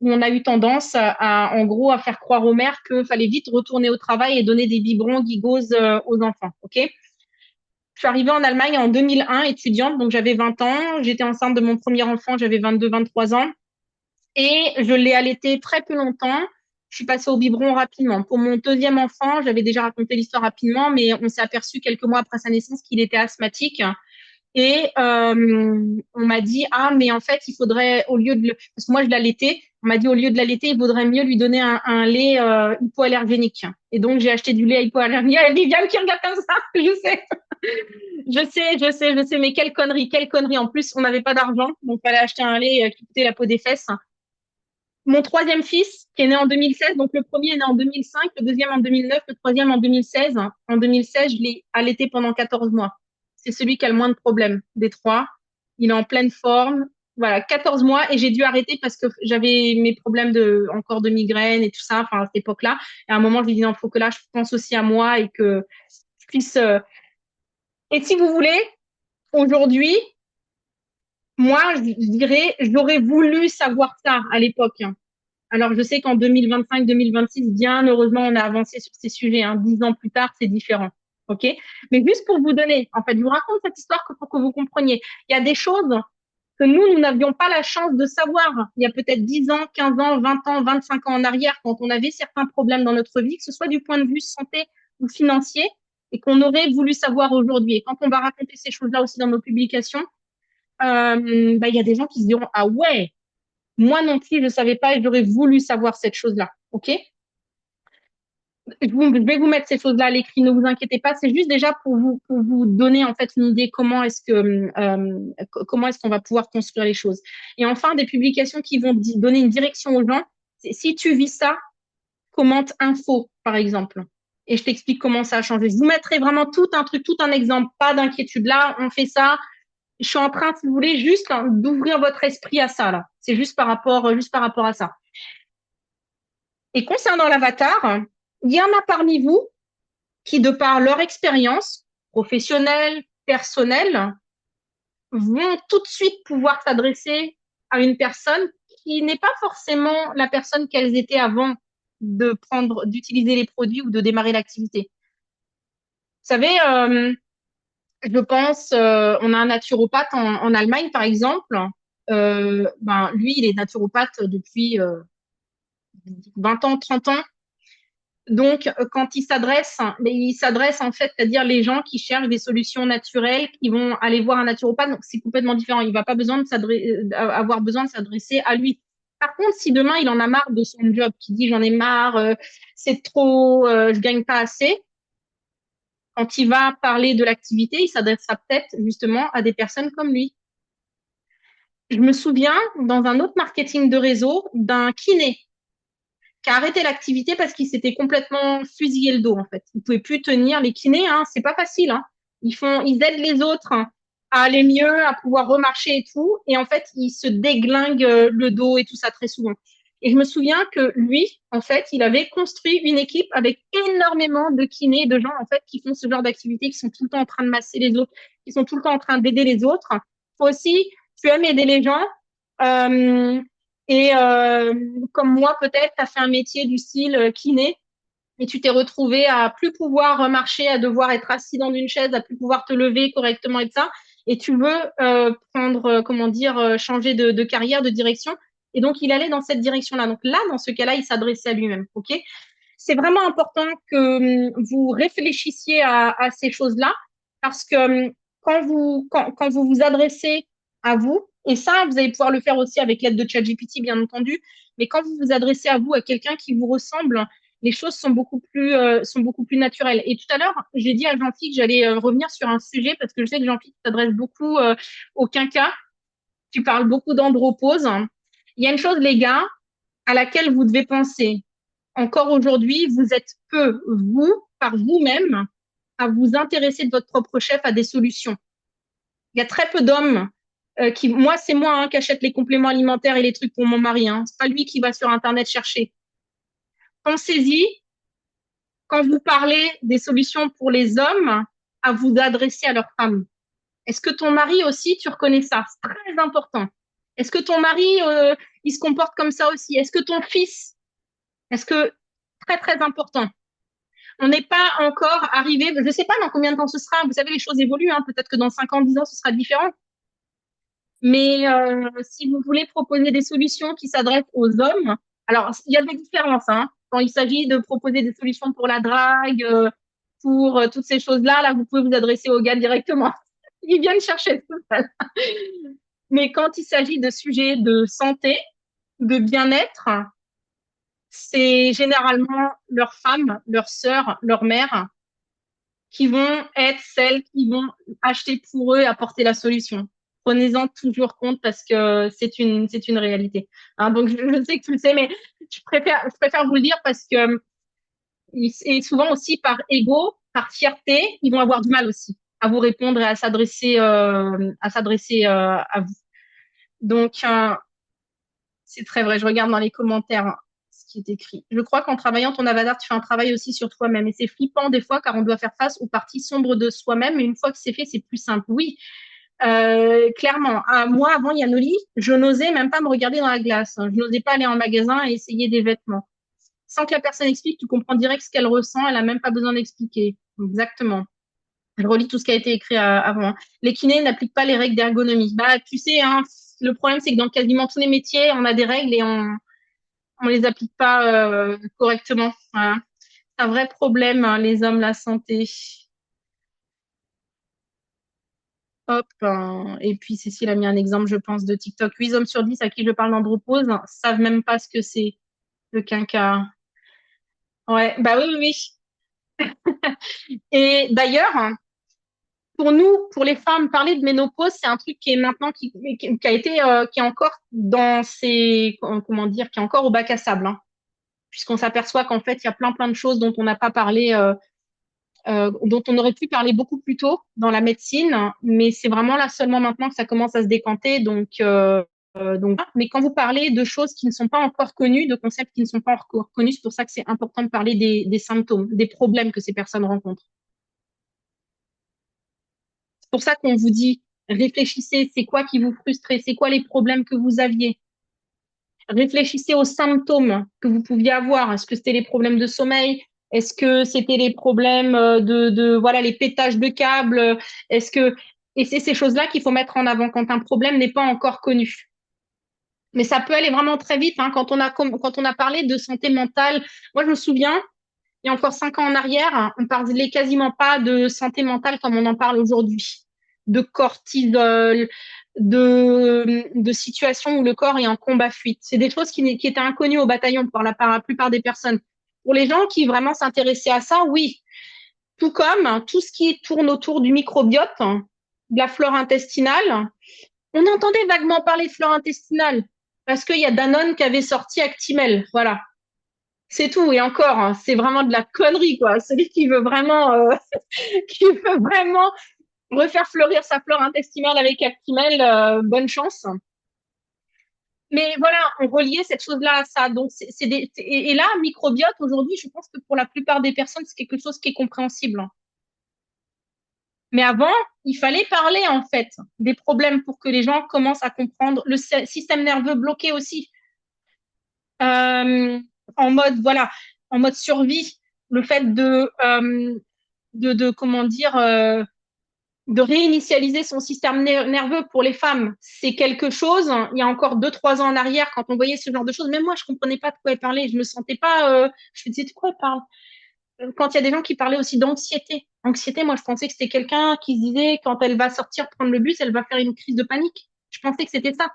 où on a eu tendance en gros, à faire croire aux mères qu'il fallait vite retourner au travail et donner des biberons gigos aux enfants. OK? Je suis arrivée en Allemagne en 2001, étudiante, donc j'avais 20 ans. J'étais enceinte de mon premier enfant, j'avais 22, 23 ans. Et je l'ai allaité très peu longtemps. Je suis passée au biberon rapidement. Pour mon deuxième enfant, j'avais déjà raconté l'histoire rapidement, mais on s'est aperçu quelques mois après sa naissance qu'il était asthmatique. Et on m'a dit, ah, mais en fait, il faudrait, au lieu de le... Parce que moi, je l'allaitais. On m'a dit, au lieu de l'allaiter, il vaudrait mieux lui donner un lait hypoallergénique. Et donc, j'ai acheté du lait hypoallergénique. Il y a Viviane qui regarde comme ça, je sais. Je sais, mais quelle connerie, quelle connerie. En plus, on n'avait pas d'argent, donc il fallait acheter un lait qui coûtait la peau des fesses. Mon troisième fils, qui est né en 2016, donc le premier est né en 2005, le deuxième en 2009, le troisième en 2016. En 2016, je l'ai allaité pendant 14 mois. C'est celui qui a le moins de problèmes des trois. Il est en pleine forme. Voilà, 14 mois et j'ai dû arrêter parce que j'avais mes problèmes encore de migraine et tout ça, enfin, à cette époque-là. Et à un moment, je lui ai dit non, il faut que là, je pense aussi à moi et que je puisse. Et si vous voulez, aujourd'hui, moi, je dirais, j'aurais voulu savoir ça à l'époque, hein. Alors, je sais qu'en 2025-2026, bien heureusement, on a avancé sur ces sujets, hein. 10 ans plus tard, c'est différent. OK? Mais juste pour vous donner, en fait, je vous raconte cette histoire pour que vous compreniez. Il y a des choses que nous n'avions pas la chance de savoir il y a peut-être 10 ans, 15 ans, 20 ans, 25 ans en arrière, quand on avait certains problèmes dans notre vie, que ce soit du point de vue santé ou financier, et qu'on aurait voulu savoir aujourd'hui. Et quand on va raconter ces choses-là aussi dans nos publications, il y a des gens qui se diront, ah ouais, moi non plus, je ne savais pas et j'aurais voulu savoir cette chose-là. OK? Je vais vous mettre ces choses-là à l'écrit, ne vous inquiétez pas. C'est juste déjà pour vous donner en fait une idée comment est-ce qu'on va pouvoir construire les choses. Et enfin, des publications qui vont donner une direction aux gens. Si tu vis ça, commente info, par exemple. Et je t'explique comment ça a changé. Je vous mettrai vraiment tout un truc, tout un exemple. Pas d'inquiétude. Là, on fait ça. Je suis en train, si vous voulez, juste d'ouvrir votre esprit à ça, là. C'est juste par rapport à ça. Et concernant l'avatar, il y en a parmi vous qui, de par leur expérience professionnelle, personnelle, vont tout de suite pouvoir s'adresser à une personne qui n'est pas forcément la personne qu'elles étaient avant d'utiliser les produits ou de démarrer l'activité. Vous savez, je pense, on a un naturopathe en Allemagne, par exemple. Lui, il est naturopathe depuis 20 ans, 30 ans. Donc, quand il s'adresse en fait, c'est-à-dire les gens qui cherchent des solutions naturelles, qui vont aller voir un naturopathe. Donc, c'est complètement différent. Il va pas avoir besoin de s'adresser à lui. Par contre, si demain il en a marre de son job, qui dit j'en ai marre, c'est trop, je gagne pas assez, quand il va parler de l'activité, il s'adressera peut-être justement à des personnes comme lui. Je me souviens dans un autre marketing de réseau d'un kiné qui a arrêté l'activité parce qu'il s'était complètement fusillé le dos, en fait. Il pouvait plus tenir. Les kinés, hein, c'est pas facile, hein. Ils aident les autres à aller mieux, à pouvoir remarcher et tout. Et en fait, ils se déglinguent le dos et tout ça très souvent. Et je me souviens que lui, en fait, il avait construit une équipe avec énormément de kinés, de gens, en fait, qui font ce genre d'activité, qui sont tout le temps en train de masser les autres, qui sont tout le temps en train d'aider les autres. Faut aussi, tu aimes aider les gens. Euh, Comme moi, peut-être, tu as fait un métier du style kiné et tu t'es retrouvé à plus pouvoir marcher, à devoir être assis dans une chaise, à plus pouvoir te lever correctement et de ça. Et tu veux prendre, comment dire, changer de carrière, de direction. Et donc, il allait dans cette direction-là. Donc là, dans ce cas-là, il s'adressait à lui-même. OK? C'est vraiment important que vous réfléchissiez à ces choses-là parce que quand vous vous adressez à vous, et ça, vous allez pouvoir le faire aussi avec l'aide de ChatGPT, bien entendu, mais quand vous vous adressez à vous, à quelqu'un qui vous ressemble, les choses sont beaucoup plus naturelles. Et tout à l'heure, j'ai dit à Jean-Philippe que j'allais revenir sur un sujet parce que je sais que Jean-Philippe s'adresse beaucoup au quinca. Tu parles beaucoup d'andropause. Il y a une chose, les gars, à laquelle vous devez penser. Encore aujourd'hui, vous êtes peu, vous, par vous-même, à vous intéresser de votre propre chef à des solutions. Il y a très peu d'hommes moi, c'est moi hein, qui achète les compléments alimentaires et les trucs pour mon mari. Hein. C'est pas lui qui va sur Internet chercher. Pensez-y, quand vous parlez des solutions pour les hommes, à vous adresser à leurs femmes. Est-ce que ton mari aussi, tu reconnais ça? C'est très important. Est-ce que ton mari, il se comporte comme ça aussi? Est-ce que ton fils? Est-ce que très très important. On n'est pas encore arrivé, je ne sais pas dans combien de temps ce sera. Vous savez, les choses évoluent. Hein. Peut-être que dans 5 ans, 10 ans, ce sera différent. Mais si vous voulez proposer des solutions qui s'adressent aux hommes, alors il y a des différences. Hein. Quand il s'agit de proposer des solutions pour la drague, pour toutes ces choses-là, là, vous pouvez vous adresser aux gars directement. Ils viennent chercher tout ça. Mais quand il s'agit de sujets de santé, de bien-être, c'est généralement leurs femmes, leurs sœurs, leurs mères qui vont être celles qui vont acheter pour eux et apporter la solution. Prenez-en toujours compte parce que c'est une réalité. Hein, donc, je sais que tu le sais, mais je préfère vous le dire parce que, et souvent aussi par ego, par fierté, ils vont avoir du mal aussi à vous répondre et à s'adresser à vous. Donc, c'est très vrai. Je regarde dans les commentaires hein, ce qui est écrit. Je crois qu'en travaillant ton avatar, tu fais un travail aussi sur toi-même. Et c'est flippant des fois car on doit faire face aux parties sombres de soi-même. Mais une fois que c'est fait, c'est plus simple. Oui, clairement. Moi, avant Yanoli, je n'osais même pas me regarder dans la glace. Je n'osais pas aller en magasin et essayer des vêtements. Sans que la personne explique, tu comprends direct ce qu'elle ressent. Elle n'a même pas besoin d'expliquer. Exactement. Je relis tout ce qui a été écrit avant. Les kinés n'appliquent pas les règles d'ergonomie. Bah, tu sais, hein, Le problème, c'est que dans quasiment tous les métiers, on a des règles et on les applique pas correctement. Voilà. C'est un vrai problème, hein, les hommes, la santé. Hop, hein. Et puis Cécile a mis un exemple, je pense, de TikTok. 8 hommes sur 10 à qui je parle d'andropause savent même pas ce que c'est, le quinca. Ouais, bah oui, oui, oui. Et d'ailleurs, pour nous, pour les femmes, parler de ménopause, c'est un truc qui est maintenant qui a été qui est encore dans ses comment dire, qui est encore au bac à sable, hein, puisqu'on s'aperçoit qu'en fait, il y a plein de choses dont on n'a pas parlé, dont on aurait pu parler beaucoup plus tôt dans la médecine, mais c'est vraiment là seulement maintenant que ça commence à se décanter. Mais quand vous parlez de choses qui ne sont pas encore connues, de concepts qui ne sont pas encore connus, c'est pour ça que c'est important de parler des symptômes, des problèmes que ces personnes rencontrent. C'est pour ça qu'on vous dit, réfléchissez, c'est quoi qui vous frustrait, c'est quoi les problèmes que vous aviez. Réfléchissez aux symptômes que vous pouviez avoir. Est-ce que c'était les problèmes de sommeil? Est-ce que c'était les problèmes voilà, les pétages de câbles? Est-ce que, et c'est ces choses-là qu'il faut mettre en avant quand un problème n'est pas encore connu. Mais ça peut aller vraiment très vite, hein, quand on a parlé de santé mentale. Moi, je me souviens, il y a encore 5 ans en arrière, on parlait quasiment pas de santé mentale comme on en parle aujourd'hui, de cortisol, de situations où le corps est en combat-fuite. C'est des choses qui étaient inconnues au bataillon par la plupart des personnes. Pour les gens qui vraiment s'intéressaient à ça, oui. Tout comme tout ce qui tourne autour du microbiote, de la flore intestinale. On entendait vaguement parler de flore intestinale parce qu'il y a Danone qui avait sorti Actimel. Voilà. C'est tout. Et encore, hein, c'est vraiment de la connerie, quoi. Celui qui veut vraiment, qui veut vraiment refaire fleurir sa flore intestinale avec Actimel, bonne chance. Mais voilà, on reliait cette chose-là à ça. Donc, et là, microbiote, aujourd'hui, je pense que pour la plupart des personnes, c'est quelque chose qui est compréhensible. Mais avant, il fallait parler, en fait, des problèmes pour que les gens commencent à comprendre le système nerveux bloqué aussi. Euh, en mode, voilà, en mode survie, le fait comment dire, de réinitialiser son système nerveux pour les femmes, c'est quelque chose. Il y a encore 2, 3 ans en arrière, quand on voyait ce genre de choses, même moi, je comprenais pas de quoi elle parlait. Je me sentais pas. Je me disais de quoi elle parle. Quand il y a des gens qui parlaient aussi d'anxiété, anxiété, moi, je pensais que c'était quelqu'un qui se disait quand elle va sortir prendre le bus, elle va faire une crise de panique. Je pensais que c'était ça.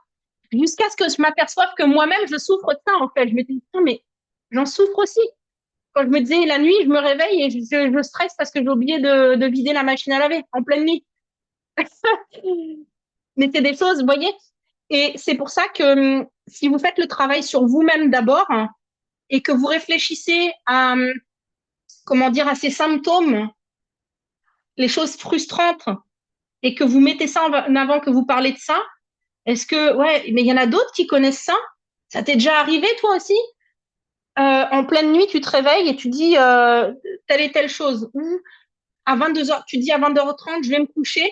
Jusqu'à ce que je m'aperçoive que moi-même, je souffre de ça, en fait. Je me dis, putain, mais j'en souffre aussi. Quand je me disais la nuit, je me réveille et je stresse parce que j'ai oublié de vider la machine à laver en pleine nuit. Mais c'est des choses, vous voyez. Et c'est pour ça que si vous faites le travail sur vous-même d'abord, hein, et que vous réfléchissez à, comment dire, à ces symptômes, les choses frustrantes, et que vous mettez ça en avant, que vous parlez de ça, est-ce que, ouais, mais il y en a d'autres qui connaissent ça? Ça t'est déjà arrivé, toi aussi? En pleine nuit, tu te réveilles et tu dis telle et telle chose. Ou à 22h, tu dis à 22h30, je vais me coucher.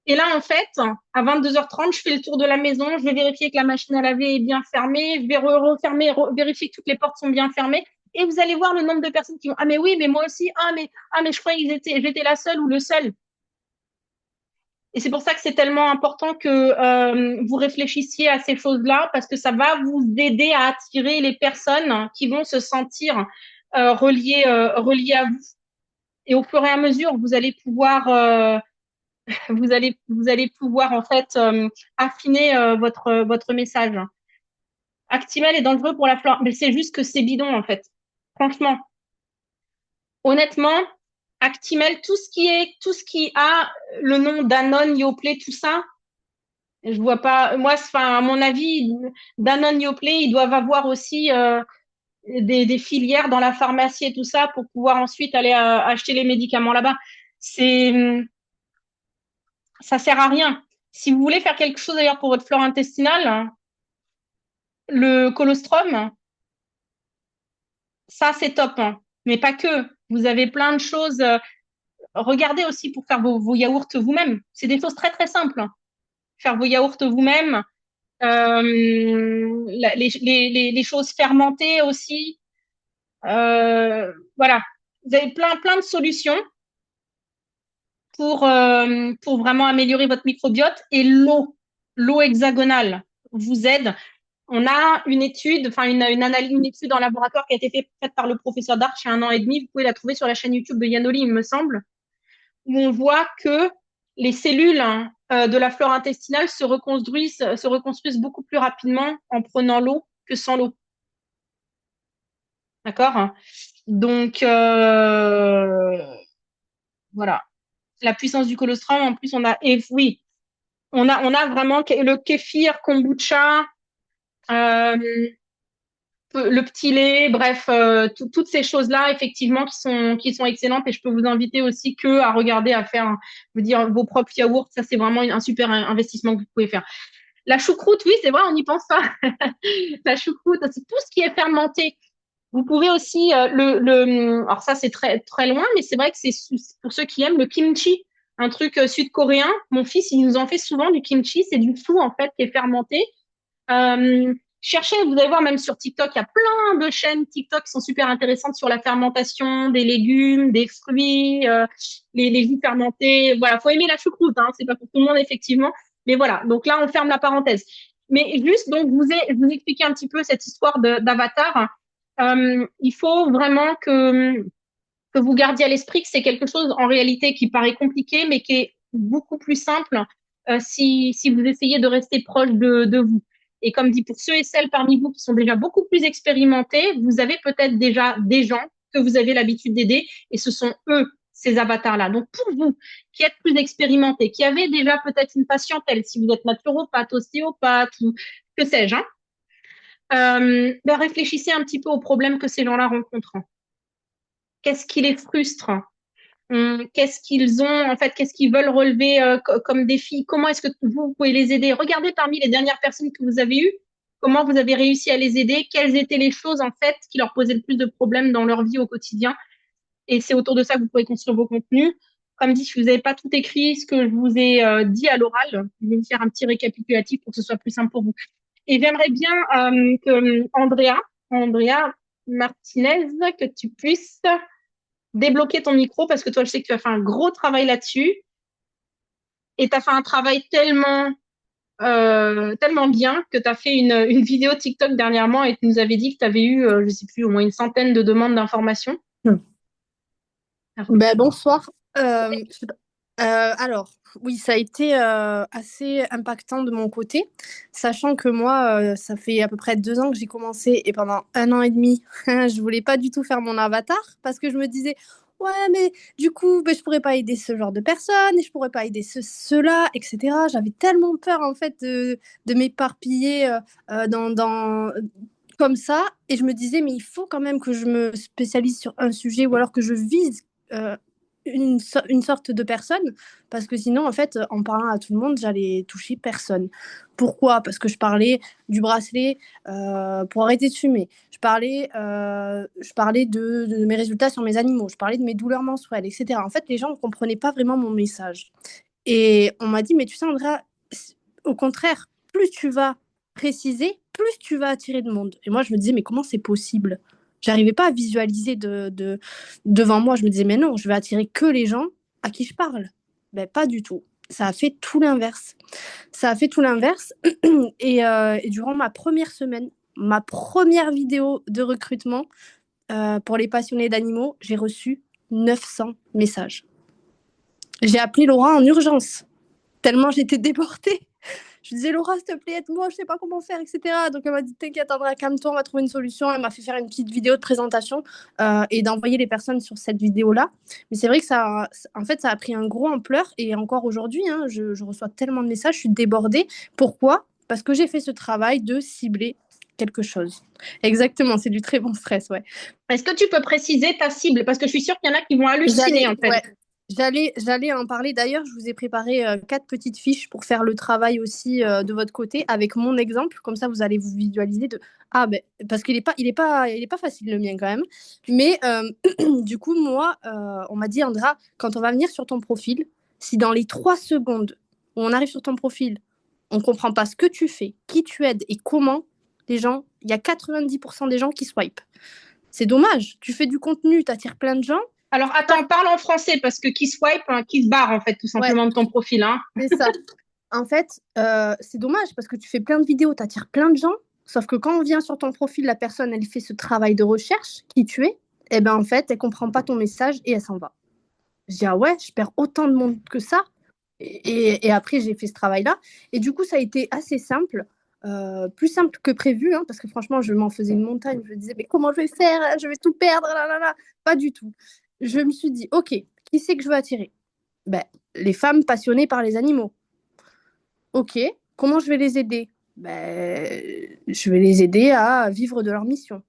Et là, en fait, à 22h30, je fais le tour de la maison, je vais vérifier que la machine à laver est bien fermée, je vais refermer, vérifier que toutes les portes sont bien fermées. Et vous allez voir le nombre de personnes qui vont, ah mais oui, mais moi aussi, mais je croyais que j'étais la seule ou le seul. Et c'est pour ça que c'est tellement important que vous réfléchissiez à ces choses-là, parce que ça va vous aider à attirer les personnes qui vont se sentir reliées à vous. Et au fur et à mesure, vous allez pouvoir en fait affiner votre message. Actimel est dangereux pour la flore, mais c'est juste que c'est bidon en fait. Franchement, honnêtement, Actimel, tout ce qui a le nom Danone, Yoplait, tout ça, je vois pas. Moi, enfin, à mon avis, Danone, Yoplait, ils doivent avoir aussi des filières dans la pharmacie et tout ça pour pouvoir ensuite aller acheter les médicaments là-bas. C'est Ça sert à rien. Si vous voulez faire quelque chose d'ailleurs pour votre flore intestinale, le colostrum, ça c'est top, hein. Mais pas que. Vous avez plein de choses. Regardez aussi pour faire vos yaourts vous-même. C'est des choses très très simples, hein. Faire vos yaourts vous-même. Les choses fermentées aussi. Voilà. Vous avez plein de solutions pour vraiment améliorer votre microbiote. Et l'eau. l'eau hexagonale vous aide, on a une étude, enfin une étude en laboratoire qui a été faite par le professeur Darch il y a 1 an et demi. Vous pouvez la trouver sur la chaîne YouTube de Yanoli, il me semble, où on voit que les cellules de la flore intestinale se reconstruisent beaucoup plus rapidement en prenant l'eau que sans l'eau. D'accord? Donc, voilà. La puissance du colostrum, en plus, et oui, on a vraiment le kéfir, kombucha, euh, le petit lait, bref, toutes ces choses-là, effectivement, qui sont excellentes. Et je peux vous inviter aussi à regarder, à faire, je veux dire, vos propres yaourts. Ça, c'est vraiment un super investissement que vous pouvez faire. La choucroute, oui, c'est vrai, on n'y pense pas. La choucroute, c'est tout ce qui est fermenté. Vous pouvez aussi alors ça c'est très très loin, mais c'est vrai que c'est pour ceux qui aiment le kimchi, un truc sud-coréen. Mon fils, il nous en fait souvent du kimchi, c'est du chou en fait qui est fermenté. Cherchez, vous allez voir même sur TikTok, il y a plein de chaînes TikTok qui sont super intéressantes sur la fermentation des légumes, des fruits, les jus fermentés. Voilà, faut aimer la choucroute, hein, c'est pas pour tout le monde effectivement, mais voilà. Donc là, on ferme la parenthèse. Mais juste donc je vous expliquer un petit peu cette histoire d'avatar. Il faut vraiment que vous gardiez à l'esprit que c'est quelque chose en réalité qui paraît compliqué, mais qui est beaucoup plus simple si vous essayez de rester proche de vous. Et comme dit, pour ceux et celles parmi vous qui sont déjà beaucoup plus expérimentés, vous avez peut-être déjà des gens que vous avez l'habitude d'aider, et ce sont eux, ces avatars-là. Donc pour vous, qui êtes plus expérimentés, qui avez déjà peut-être une patientèle, si vous êtes naturopathe, ostéopathe, ou que sais-je, hein, réfléchissez un petit peu aux problèmes que ces gens-là rencontrent. Qu'est-ce qui les frustre? Qu'est-ce qu'ils ont, en fait, qu'est-ce qu'ils veulent relever comme défi? Comment est-ce que vous pouvez les aider? Regardez parmi les dernières personnes que vous avez eues, comment vous avez réussi à les aider, quelles étaient les choses, en fait, qui leur posaient le plus de problèmes dans leur vie au quotidien. Et c'est autour de ça que vous pouvez construire vos contenus. Comme dit, si vous n'avez pas tout écrit, ce que je vous ai dit à l'oral, je vais vous faire un petit récapitulatif pour que ce soit plus simple pour vous. Et j'aimerais bien que Andrea Martinez, que tu puisses débloquer ton micro parce que toi, je sais que tu as fait un gros travail là-dessus et tu as fait un travail tellement bien que tu as fait une vidéo TikTok dernièrement et tu nous avais dit que tu avais eu, je sais plus, au moins une centaine de demandes d'informations. Ben, bonsoir. Alors, oui, ça a été assez impactant de mon côté, sachant que moi, ça fait à peu près 2 ans que j'ai commencé et pendant 1 an et demi, je voulais pas du tout faire mon avatar parce que je me disais, ouais, mais du coup, ben, je pourrais pas aider ce genre de personnes et je pourrais pas aider ceux-là, etc. J'avais tellement peur en fait de m'éparpiller comme ça et je me disais, mais il faut quand même que je me spécialise sur un sujet ou alors que je vise euh, une sorte de personne, parce que sinon, en fait, en parlant à tout le monde, j'allais toucher personne. Pourquoi? Parce que je parlais du bracelet pour arrêter de fumer. Je parlais de mes résultats sur mes animaux. Je parlais de mes douleurs menstruelles, etc. En fait, les gens ne comprenaient pas vraiment mon message. Et on m'a dit, mais tu sais, Andrea, au contraire, plus tu vas préciser, plus tu vas attirer de monde. Et moi, je me disais, mais comment c'est possible? J'arrivais pas à visualiser devant moi. Je me disais, mais non, je vais attirer que les gens à qui je parle. Ben, pas du tout. Ça a fait tout l'inverse. Ça a fait tout l'inverse. Et durant ma première semaine, ma première vidéo de recrutement pour les passionnés d'animaux, j'ai reçu 900 messages. J'ai appelé Laura en urgence, tellement j'étais débordée. Je disais, Laura, s'il te plaît, aide-moi, je sais pas comment faire, etc. Donc elle m'a dit, t'inquiète, Andrea, calme-toi, on va trouver une solution. Elle m'a fait faire une petite vidéo de présentation et d'envoyer les personnes sur cette vidéo-là. Mais c'est vrai que en fait, ça a pris un gros ampleur et encore aujourd'hui, hein, je reçois tellement de messages, je suis débordée. Pourquoi? Parce que j'ai fait ce travail de cibler quelque chose. Exactement, c'est du très bon stress, ouais. Est-ce que tu peux préciser ta cible? Parce que je suis sûre qu'il y en a qui vont halluciner, en fait. Ouais. J'allais en parler. D'ailleurs, je vous ai préparé 4 petites fiches pour faire le travail aussi de votre côté avec mon exemple. Comme ça, vous allez vous visualiser parce qu'il est pas facile le mien quand même. Mais du coup, moi, on m'a dit, Andra, quand on va venir sur ton profil, si dans les 3 secondes où on arrive sur ton profil, on comprend pas ce que tu fais, qui tu aides et comment, il y a 90% des gens qui swipent. C'est dommage. Tu fais du contenu, tu attires plein de gens. Alors, attends, parle en français parce que qui swipe, qui se barre, en fait, tout simplement de ton profil. Hein. C'est ça. En fait, c'est dommage parce que tu fais plein de vidéos, tu attires plein de gens. Sauf que quand on vient sur ton profil, la personne, elle fait ce travail de recherche, qui tu es, et ben en fait, elle comprend pas ton message et elle s'en va. Je dis, ah ouais, je perds autant de monde que ça. Et après, j'ai fait ce travail-là. Et du coup, ça a été assez simple, plus simple que prévu, hein, parce que franchement, je m'en faisais une montagne. Je me disais, mais comment je vais faire? Je vais tout perdre. Là, là, là. Pas du tout. Je me suis dit, OK, qui c'est que je veux attirer? Ben, les femmes passionnées par les animaux. OK, comment je vais les aider? Ben, je vais les aider à vivre de leur mission.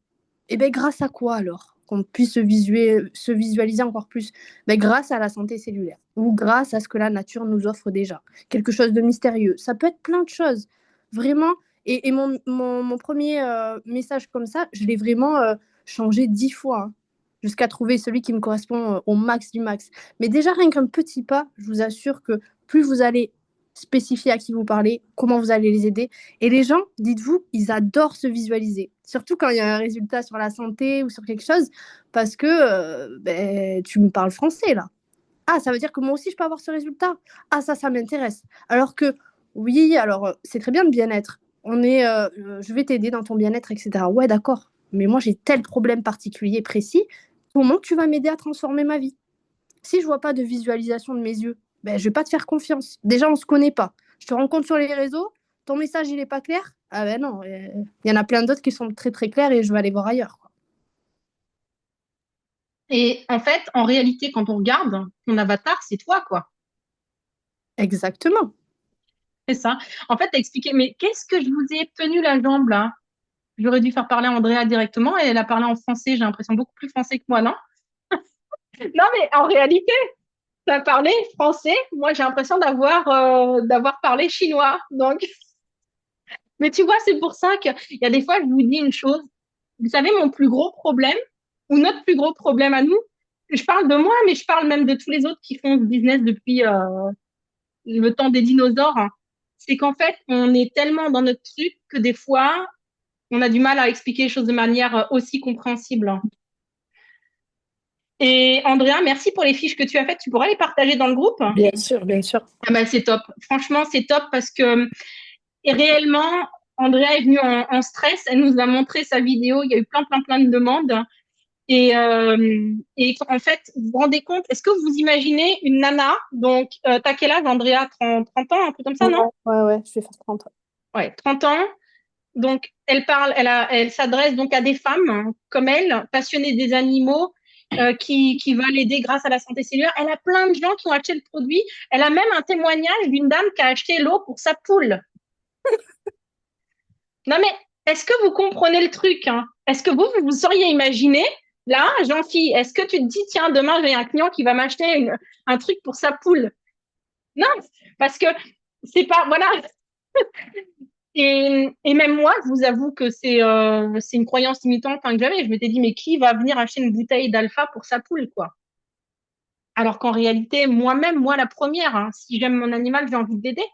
Et bien, grâce à quoi alors qu'on puisse se visualiser encore plus? Ben, grâce à la santé cellulaire ou grâce à ce que la nature nous offre déjà. Quelque chose de mystérieux. Ça peut être plein de choses. Vraiment. Et mon premier message comme ça, je l'ai vraiment changé 10 fois, hein, jusqu'à trouver celui qui me correspond au max du max. Mais déjà, rien qu'un petit pas, je vous assure que plus vous allez spécifier à qui vous parlez, comment vous allez les aider. Et les gens, dites-vous, ils adorent se visualiser. Surtout quand il y a un résultat sur la santé ou sur quelque chose, parce que ben, tu me parles français là. Ah, ça veut dire que moi aussi je peux avoir ce résultat. Ah, ça m'intéresse. Alors que, oui, alors c'est très bien le bien-être. Je vais t'aider dans ton bien-être, etc. Ouais, d'accord. Mais moi j'ai tel problème particulier précis. Comment tu vas m'aider à transformer ma vie? Si je vois pas de visualisation de mes yeux, ben, je vais pas te faire confiance. Déjà, on se connaît pas. Je te rencontre sur les réseaux, ton message, il est pas clair. Ah ben non, il y en a plein d'autres qui sont très très clairs et je vais aller voir ailleurs, quoi. Et en fait, en réalité, quand on regarde, ton avatar, c'est toi, quoi. Exactement. C'est ça. En fait, t'as expliqué, mais qu'est-ce que je vous ai tenu la jambe, là? J'aurais dû faire parler Andrea directement et elle a parlé en français, j'ai l'impression beaucoup plus français que moi, non? Non, mais en réalité, t'as parlé français. Moi, j'ai l'impression d'avoir parlé chinois. Donc, mais tu vois, c'est pour ça qu'il y a des fois, je vous dis une chose. Vous savez, mon plus gros problème, ou notre plus gros problème à nous, je parle de moi, mais je parle même de tous les autres qui font ce business depuis le temps des dinosaures, hein. C'est qu'en fait, on est tellement dans notre truc que des fois, on a du mal à expliquer les choses de manière aussi compréhensible, hein. Et Andrea, merci pour les fiches que tu as faites. Tu pourras les partager dans le groupe? Bien sûr, bien sûr. Ah bah, c'est top. Franchement, c'est top parce que et réellement, Andrea est venue en stress. Elle nous a montré sa vidéo. Il y a eu plein de demandes. Et en fait, vous vous rendez compte, est-ce que vous imaginez une nana, donc t'as quel âge, Andrea? 30 ans, un peu comme ça, Ouais, non? ouais, je vais faire 30 ans. Ouais, 30 ans. Donc, elle s'adresse donc à des femmes hein, comme elle, passionnées des animaux, qui veulent aider grâce à la santé cellulaire. Elle a plein de gens qui ont acheté le produit. Elle a même un témoignage d'une dame qui a acheté l'eau pour sa poule. Non, mais est-ce que vous comprenez le truc, hein? Est-ce que vous auriez imaginé, là, Jean-Phi, est-ce que tu te dis, tiens, demain, j'ai un client qui va m'acheter un truc pour sa poule? Non, parce que c'est pas, voilà. Et même moi, je vous avoue que c'est une croyance limitante hein, que j'avais. Je m'étais dit, mais qui va venir acheter une bouteille d'alpha pour sa poule, quoi? Alors qu'en réalité, moi-même, moi, la première, hein, si j'aime mon animal, j'ai envie de l'aider.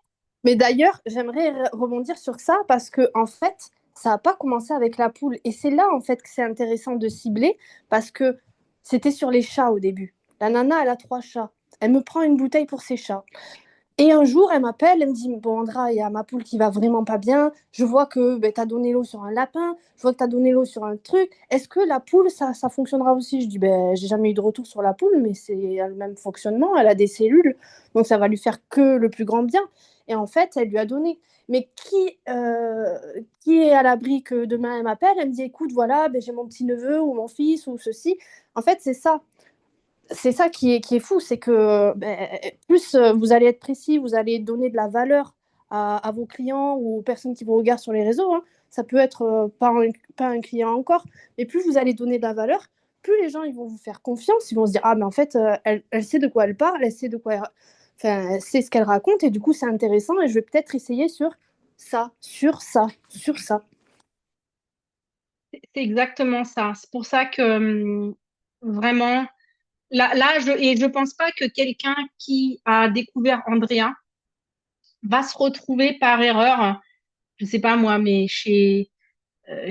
Mais d'ailleurs, j'aimerais rebondir sur ça parce que en fait, ça n'a pas commencé avec la poule. Et c'est là en fait que c'est intéressant de cibler parce que c'était sur les chats au début. La nana, elle a 3 chats. Elle me prend une bouteille pour ses chats. Et un jour, elle m'appelle, elle me dit, bon, Andra, il y a ma poule qui va vraiment pas bien. Je vois que ben, tu as donné l'eau sur un lapin. Je vois que tu as donné l'eau sur un truc. Est-ce que la poule, ça fonctionnera aussi? Je dis, ben, j'ai jamais eu de retour sur la poule, mais c'est le même fonctionnement. Elle a des cellules, donc ça va lui faire que le plus grand bien. Et en fait, elle lui a donné. Mais qui est à l'abri que demain elle m'appelle, elle me dit, écoute, voilà, ben, j'ai mon petit neveu ou mon fils ou ceci. En fait, c'est ça. C'est ça qui est fou, c'est que ben, plus vous allez être précis, vous allez donner de la valeur à vos clients ou aux personnes qui vous regardent sur les réseaux, hein. Ça peut être pas un client encore, mais plus vous allez donner de la valeur, plus les gens ils vont vous faire confiance, ils vont se dire ah mais en fait elle sait de quoi elle parle, elle sait de quoi enfin, elle sait ce qu'elle raconte et du coup c'est intéressant et je vais peut-être essayer sur ça, sur ça, sur ça. C'est exactement ça. C'est pour ça que vraiment, et je pense pas que quelqu'un qui a découvert Andrea va se retrouver par erreur, je sais pas moi, mais chez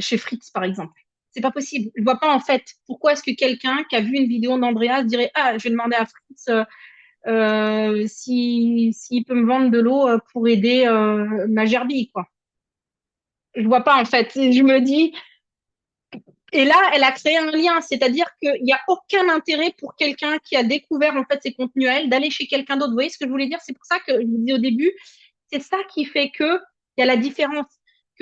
Fritz, par exemple. C'est pas possible. Je vois pas, en fait, pourquoi est-ce que quelqu'un qui a vu une vidéo d'Andrea se dirait, ah, je vais demander à Fritz, s'il peut me vendre de l'eau pour aider ma gerbille, quoi. Je vois pas en fait. Je me dis, et là, elle a créé un lien, c'est-à-dire qu'il n'y a aucun intérêt pour quelqu'un qui a découvert en fait ses contenus à elle d'aller chez quelqu'un d'autre. Vous voyez ce que je voulais dire? C'est pour ça que je vous dis au début, c'est ça qui fait que il y a la différence.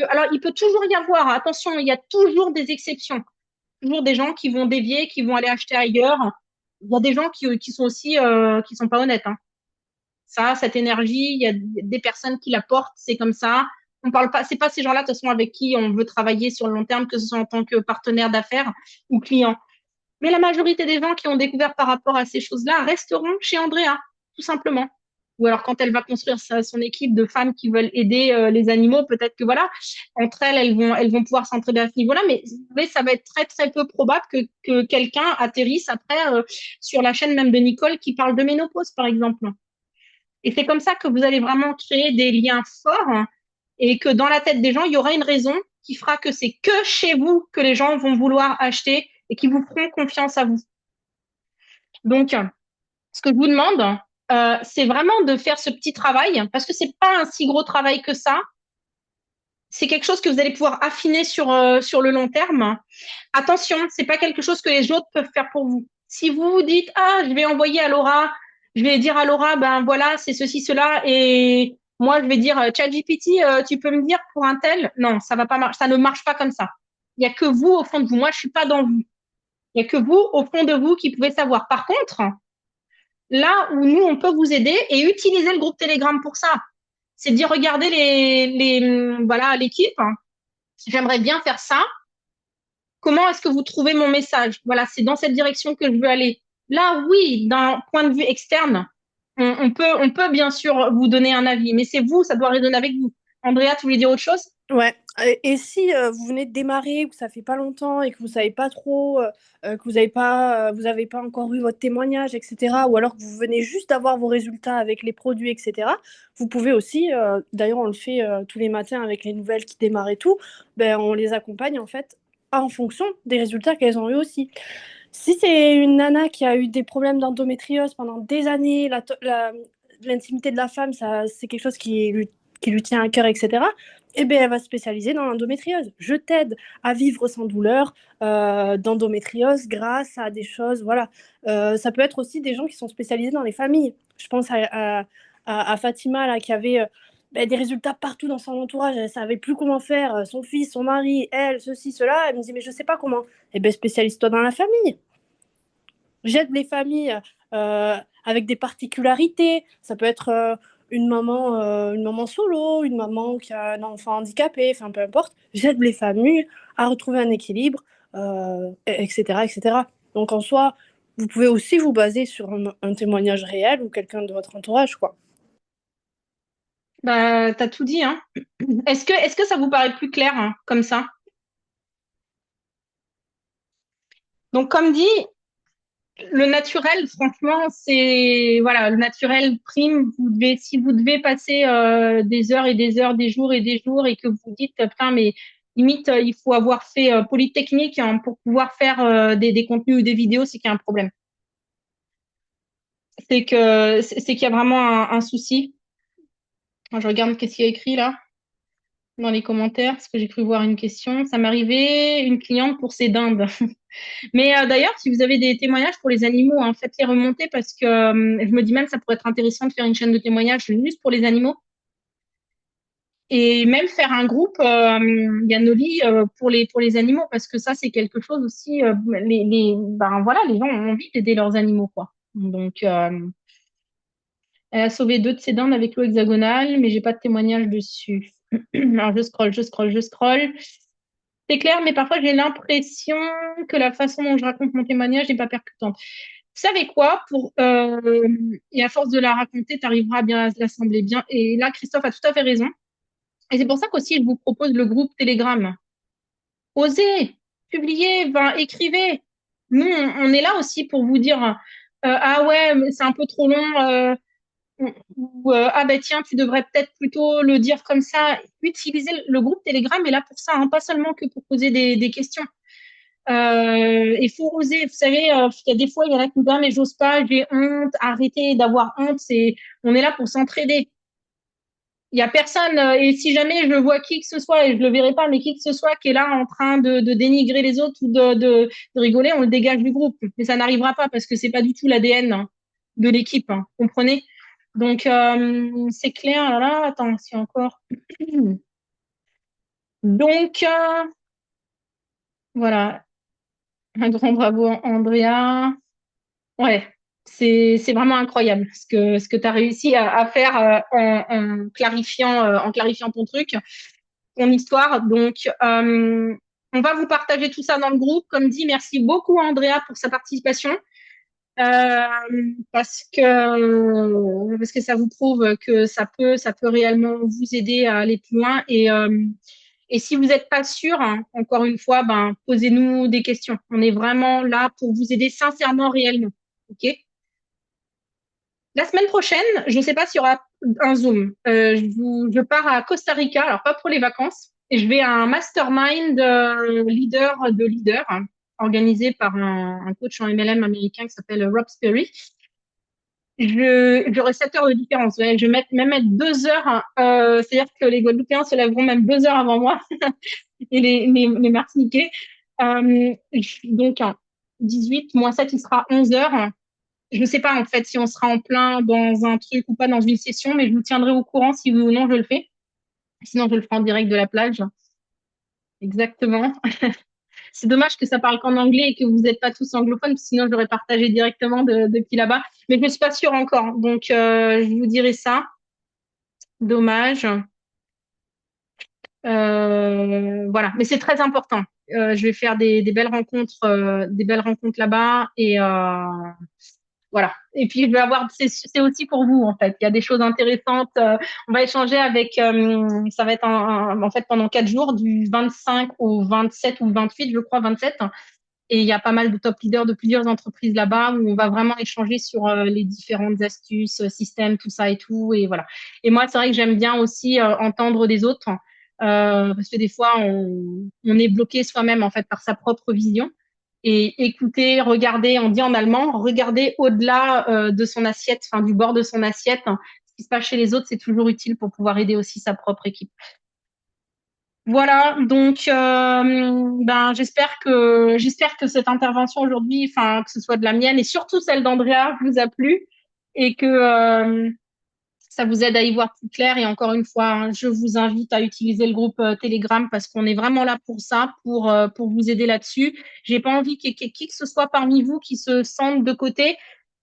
Alors, il peut toujours y avoir, attention, il y a toujours des exceptions, toujours des gens qui vont dévier, qui vont aller acheter ailleurs. Il y a des gens qui sont aussi qui sont pas honnêtes. Hein. Ça, cette énergie, il y a des personnes qui la portent, c'est comme ça. On parle pas, c'est pas ces gens-là de toute façon avec qui on veut travailler sur le long terme, que ce soit en tant que partenaire d'affaires ou client. Mais la majorité des gens qui ont découvert par rapport à ces choses-là resteront chez Andrea, tout simplement. Ou alors quand elle va construire son équipe de femmes qui veulent aider les animaux, peut-être que voilà, entre elles, elles vont pouvoir s'entraider à ce niveau-là. Mais ça va être très très peu probable que quelqu'un atterrisse après sur la chaîne même de Nicole qui parle de ménopause, par exemple. Et c'est comme ça que vous allez vraiment créer des liens forts et que dans la tête des gens, il y aura une raison qui fera que c'est que chez vous que les gens vont vouloir acheter et qui vous feront confiance à vous. Donc, ce que je vous demande, c'est vraiment de faire ce petit travail parce que c'est pas un si gros travail que ça. C'est quelque chose que vous allez pouvoir affiner sur le long terme. Attention, c'est pas quelque chose que les autres peuvent faire pour vous. Si vous vous dites, ah, je vais envoyer à Laura, je vais dire à Laura, ben voilà, c'est ceci, cela, et moi, je vais dire, ChatGPT, tu peux me dire pour un tel? Non, ça va pas marcher, ça ne marche pas comme ça. Il y a que vous au fond de vous. Moi, je suis pas dans vous. Il y a que vous au fond de vous qui pouvez savoir. Par contre, là où nous, on peut vous aider et utiliser le groupe Telegram pour ça, c'est de dire, regardez voilà, l'équipe. J'aimerais bien faire ça. Comment est-ce que vous trouvez mon message? Voilà, c'est dans cette direction que je veux aller. Là, oui, d'un point de vue externe, on peut bien sûr vous donner un avis, mais c'est vous, ça doit résonner avec vous. Andrea, tu voulais dire autre chose? Ouais. Et si vous venez de démarrer, que ça fait pas longtemps et que vous savez pas trop, que vous avez pas encore eu votre témoignage, etc., ou alors que vous venez juste d'avoir vos résultats avec les produits, etc., vous pouvez aussi, d'ailleurs on le fait tous les matins avec les nouvelles qui démarrent et tout, ben, on les accompagne en fait en fonction des résultats qu'elles ont eu aussi. Si c'est une nana qui a eu des problèmes d'endométriose pendant des années, l'intimité de la femme, ça, c'est quelque chose qui lui tient à cœur, etc., eh bien, elle va se spécialiser dans l'endométriose. Je t'aide à vivre sans douleur d'endométriose grâce à des choses, voilà. Ça peut être aussi des gens qui sont spécialisés dans les familles. Je pense à Fatima, là, qui avait ben, des résultats partout dans son entourage. Elle ne savait plus comment faire. Son fils, son mari, elle, ceci, cela. Elle me dit, mais je ne sais pas comment. Eh bien, spécialise-toi dans la famille. J'aide les familles avec des particularités. Ça peut être une maman solo, une maman qui a un enfant handicapé, enfin peu importe. J'aide les familles à retrouver un équilibre, etc., etc. Donc en soi, vous pouvez aussi vous baser sur un témoignage réel ou quelqu'un de votre entourage, quoi. Bah, t'as tout dit, hein. Est-ce que ça vous paraît plus clair, hein, comme ça? Donc, comme dit, le naturel, franchement, c'est voilà, le naturel prime. Si vous devez passer des heures et des heures, des jours et des jours, et que vous dites, putain, mais limite, il faut avoir fait Polytechnique hein, pour pouvoir faire des contenus ou des vidéos, c'est qu'il y a un problème. C'est qu'il y a vraiment un souci. Moi, je regarde qu'est-ce qu'il y a écrit là dans les commentaires, parce que j'ai cru voir une question. Ça m'arrivait une cliente pour ses dindes. Mais d'ailleurs, si vous avez des témoignages pour les animaux, hein, faites-les remonter parce que je me dis même ça pourrait être intéressant de faire une chaîne de témoignages juste pour les animaux et même faire un groupe Yanoli pour les animaux parce que ça c'est quelque chose aussi ben voilà les gens ont envie d'aider leurs animaux quoi. Donc elle a sauvé 2 de ses dindes avec l'eau hexagonale, mais j'ai pas de témoignage dessus. Alors je scrolle. C'est clair, mais parfois j'ai l'impression que la façon dont je raconte mon témoignage n'est pas percutante. Vous savez quoi et à force de la raconter, tu arriveras bien à l'assembler bien. Et là, Christophe a tout à fait raison. Et c'est pour ça qu'aussi, je vous propose le groupe Telegram. Osez, publiez, ben, écrivez. Nous, on est là aussi pour vous dire ah ouais, mais c'est un peu trop long. Ou ah ben tiens, tu devrais peut-être plutôt le dire comme ça. Utilisez le groupe Telegram est là pour ça, hein, pas seulement que pour poser des questions. Il faut oser. Vous savez, il y a des fois, il y en a qui me disent, ah, mais j'ose pas, j'ai honte. Arrêtez d'avoir honte. On est là pour s'entraider. Il y a personne, et si jamais je vois qui que ce soit, et je le verrai pas, mais qui que ce soit qui est là en train de dénigrer les autres ou de rigoler, on le dégage du groupe. Mais ça n'arrivera pas parce que c'est pas du tout l'ADN de l'équipe, hein, comprenez? Donc, c'est clair. Là, là, attends, si encore. Donc, voilà. Un grand bravo, Andrea. Ouais, c'est vraiment incroyable ce que tu as réussi à faire en clarifiant ton truc, ton histoire. Donc, on va vous partager tout ça dans le groupe. Comme dit, merci beaucoup à Andrea pour sa participation. Euh, parce que ça vous prouve que ça peut réellement vous aider à aller plus loin. Et si vous n'êtes pas sûr, hein, encore une fois, ben, posez-nous des questions. On est vraiment là pour vous aider sincèrement, réellement. OK? La semaine prochaine, je ne sais pas s'il y aura un Zoom. Je pars à Costa Rica, alors pas pour les vacances, et je vais à un mastermind leader de leader, hein, organisé par un coach en MLM américain qui s'appelle Rob Sperry. J'aurai 7 heures de différence. Ouais, je vais même mettre 2 heures, hein, c'est-à-dire que les Guadeloupéens se lèveront même 2 heures avant moi et les Martiniquais. Donc, 18 moins 7, il sera 11 heures. Je ne sais pas en fait si on sera en plein dans un truc ou pas dans une session, mais je vous tiendrai au courant si oui ou non je le fais. Sinon, je le ferai en direct de la plage. Exactement. C'est dommage que ça parle qu'en anglais et que vous n'êtes pas tous anglophones, sinon j'aurais partagé directement depuis là-bas. Mais je ne suis pas sûre encore, donc je vous dirai ça. Dommage. Voilà, mais c'est très important. Je vais faire des belles rencontres là-bas et voilà. Et puis, je vais avoir, c'est aussi pour vous, en fait. Il y a des choses intéressantes. On va échanger avec, ça va être en fait pendant 4 jours, du 25 au 27 ou 28, je crois, 27. Et il y a pas mal de top leaders de plusieurs entreprises là-bas où on va vraiment échanger sur les différentes astuces, systèmes, tout ça et tout. Et voilà. Et moi, c'est vrai que j'aime bien aussi entendre des autres parce que des fois, on est bloqué soi-même en fait par sa propre vision. Et écouter, regarder, on dit en allemand, regarder au-delà de son assiette, enfin du bord de son assiette. Ce qui se passe chez les autres, c'est toujours utile pour pouvoir aider aussi sa propre équipe. Voilà, donc ben j'espère que cette intervention aujourd'hui, enfin que ce soit de la mienne et surtout celle d'Andrea, vous a plu et que ça vous aide à y voir plus clair. Et encore une fois, hein, je vous invite à utiliser le groupe Telegram parce qu'on est vraiment là pour ça, pour vous aider là-dessus. J'ai pas envie qu'il y ait qui que ce soit parmi vous qui se sentent de côté.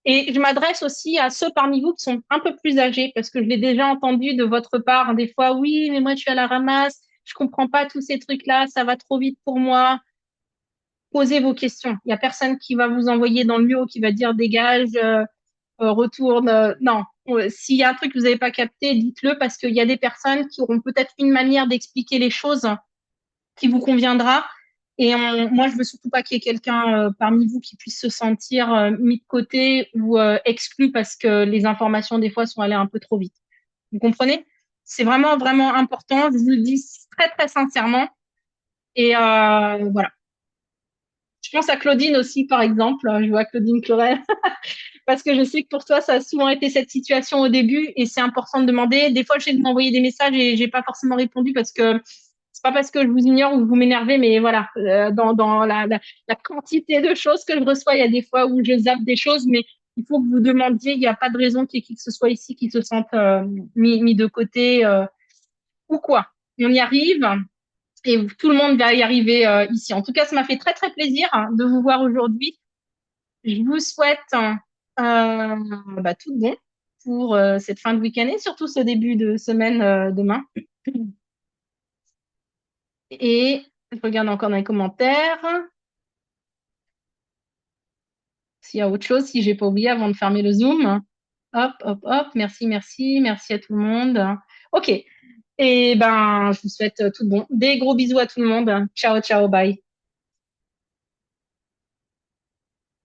Et je m'adresse aussi à ceux parmi vous qui sont un peu plus âgés parce que je l'ai déjà entendu de votre part des fois, oui, mais moi je suis à la ramasse, je comprends pas tous ces trucs-là, ça va trop vite pour moi. Posez vos questions. Il y a personne qui va vous envoyer dans le mur ou qui va dire dégage, retourne. Non, s'il y a un truc que vous n'avez pas capté, dites-le parce qu'il y a des personnes qui auront peut-être une manière d'expliquer les choses qui vous conviendra. Et moi, je veux surtout pas qu'il y ait quelqu'un parmi vous qui puisse se sentir mis de côté ou exclu parce que les informations des fois sont allées un peu trop vite. Vous comprenez? C'est vraiment vraiment important. Je vous le dis très très sincèrement. Et voilà. Je pense à Claudine aussi, par exemple. Je vois Claudine Clorel. Parce que je sais que pour toi, ça a souvent été cette situation au début et c'est important de demander. Des fois, je sais que vous m'envoyez des messages et j'ai pas forcément répondu parce que c'est pas parce que je vous ignore ou que vous m'énervez, mais voilà, dans la quantité de choses que je reçois, il y a des fois où je zappe des choses, mais il faut que vous demandiez. Il n'y a pas de raison qu'il y ait qui que ce soit ici qui se sente mis de côté ou quoi. On y arrive et tout le monde va y arriver ici. En tout cas, ça m'a fait très très plaisir hein, de vous voir aujourd'hui. Je vous souhaite tout de bon pour cette fin de week-end et surtout ce début de semaine demain. Et je regarde encore dans les commentaires s'il y a autre chose, si j'ai pas oublié avant de fermer le Zoom. Hop, hop, hop. Merci, merci, merci à tout le monde. Ok. Et ben, je vous souhaite tout de bon. Des gros bisous à tout le monde. Ciao, ciao, bye.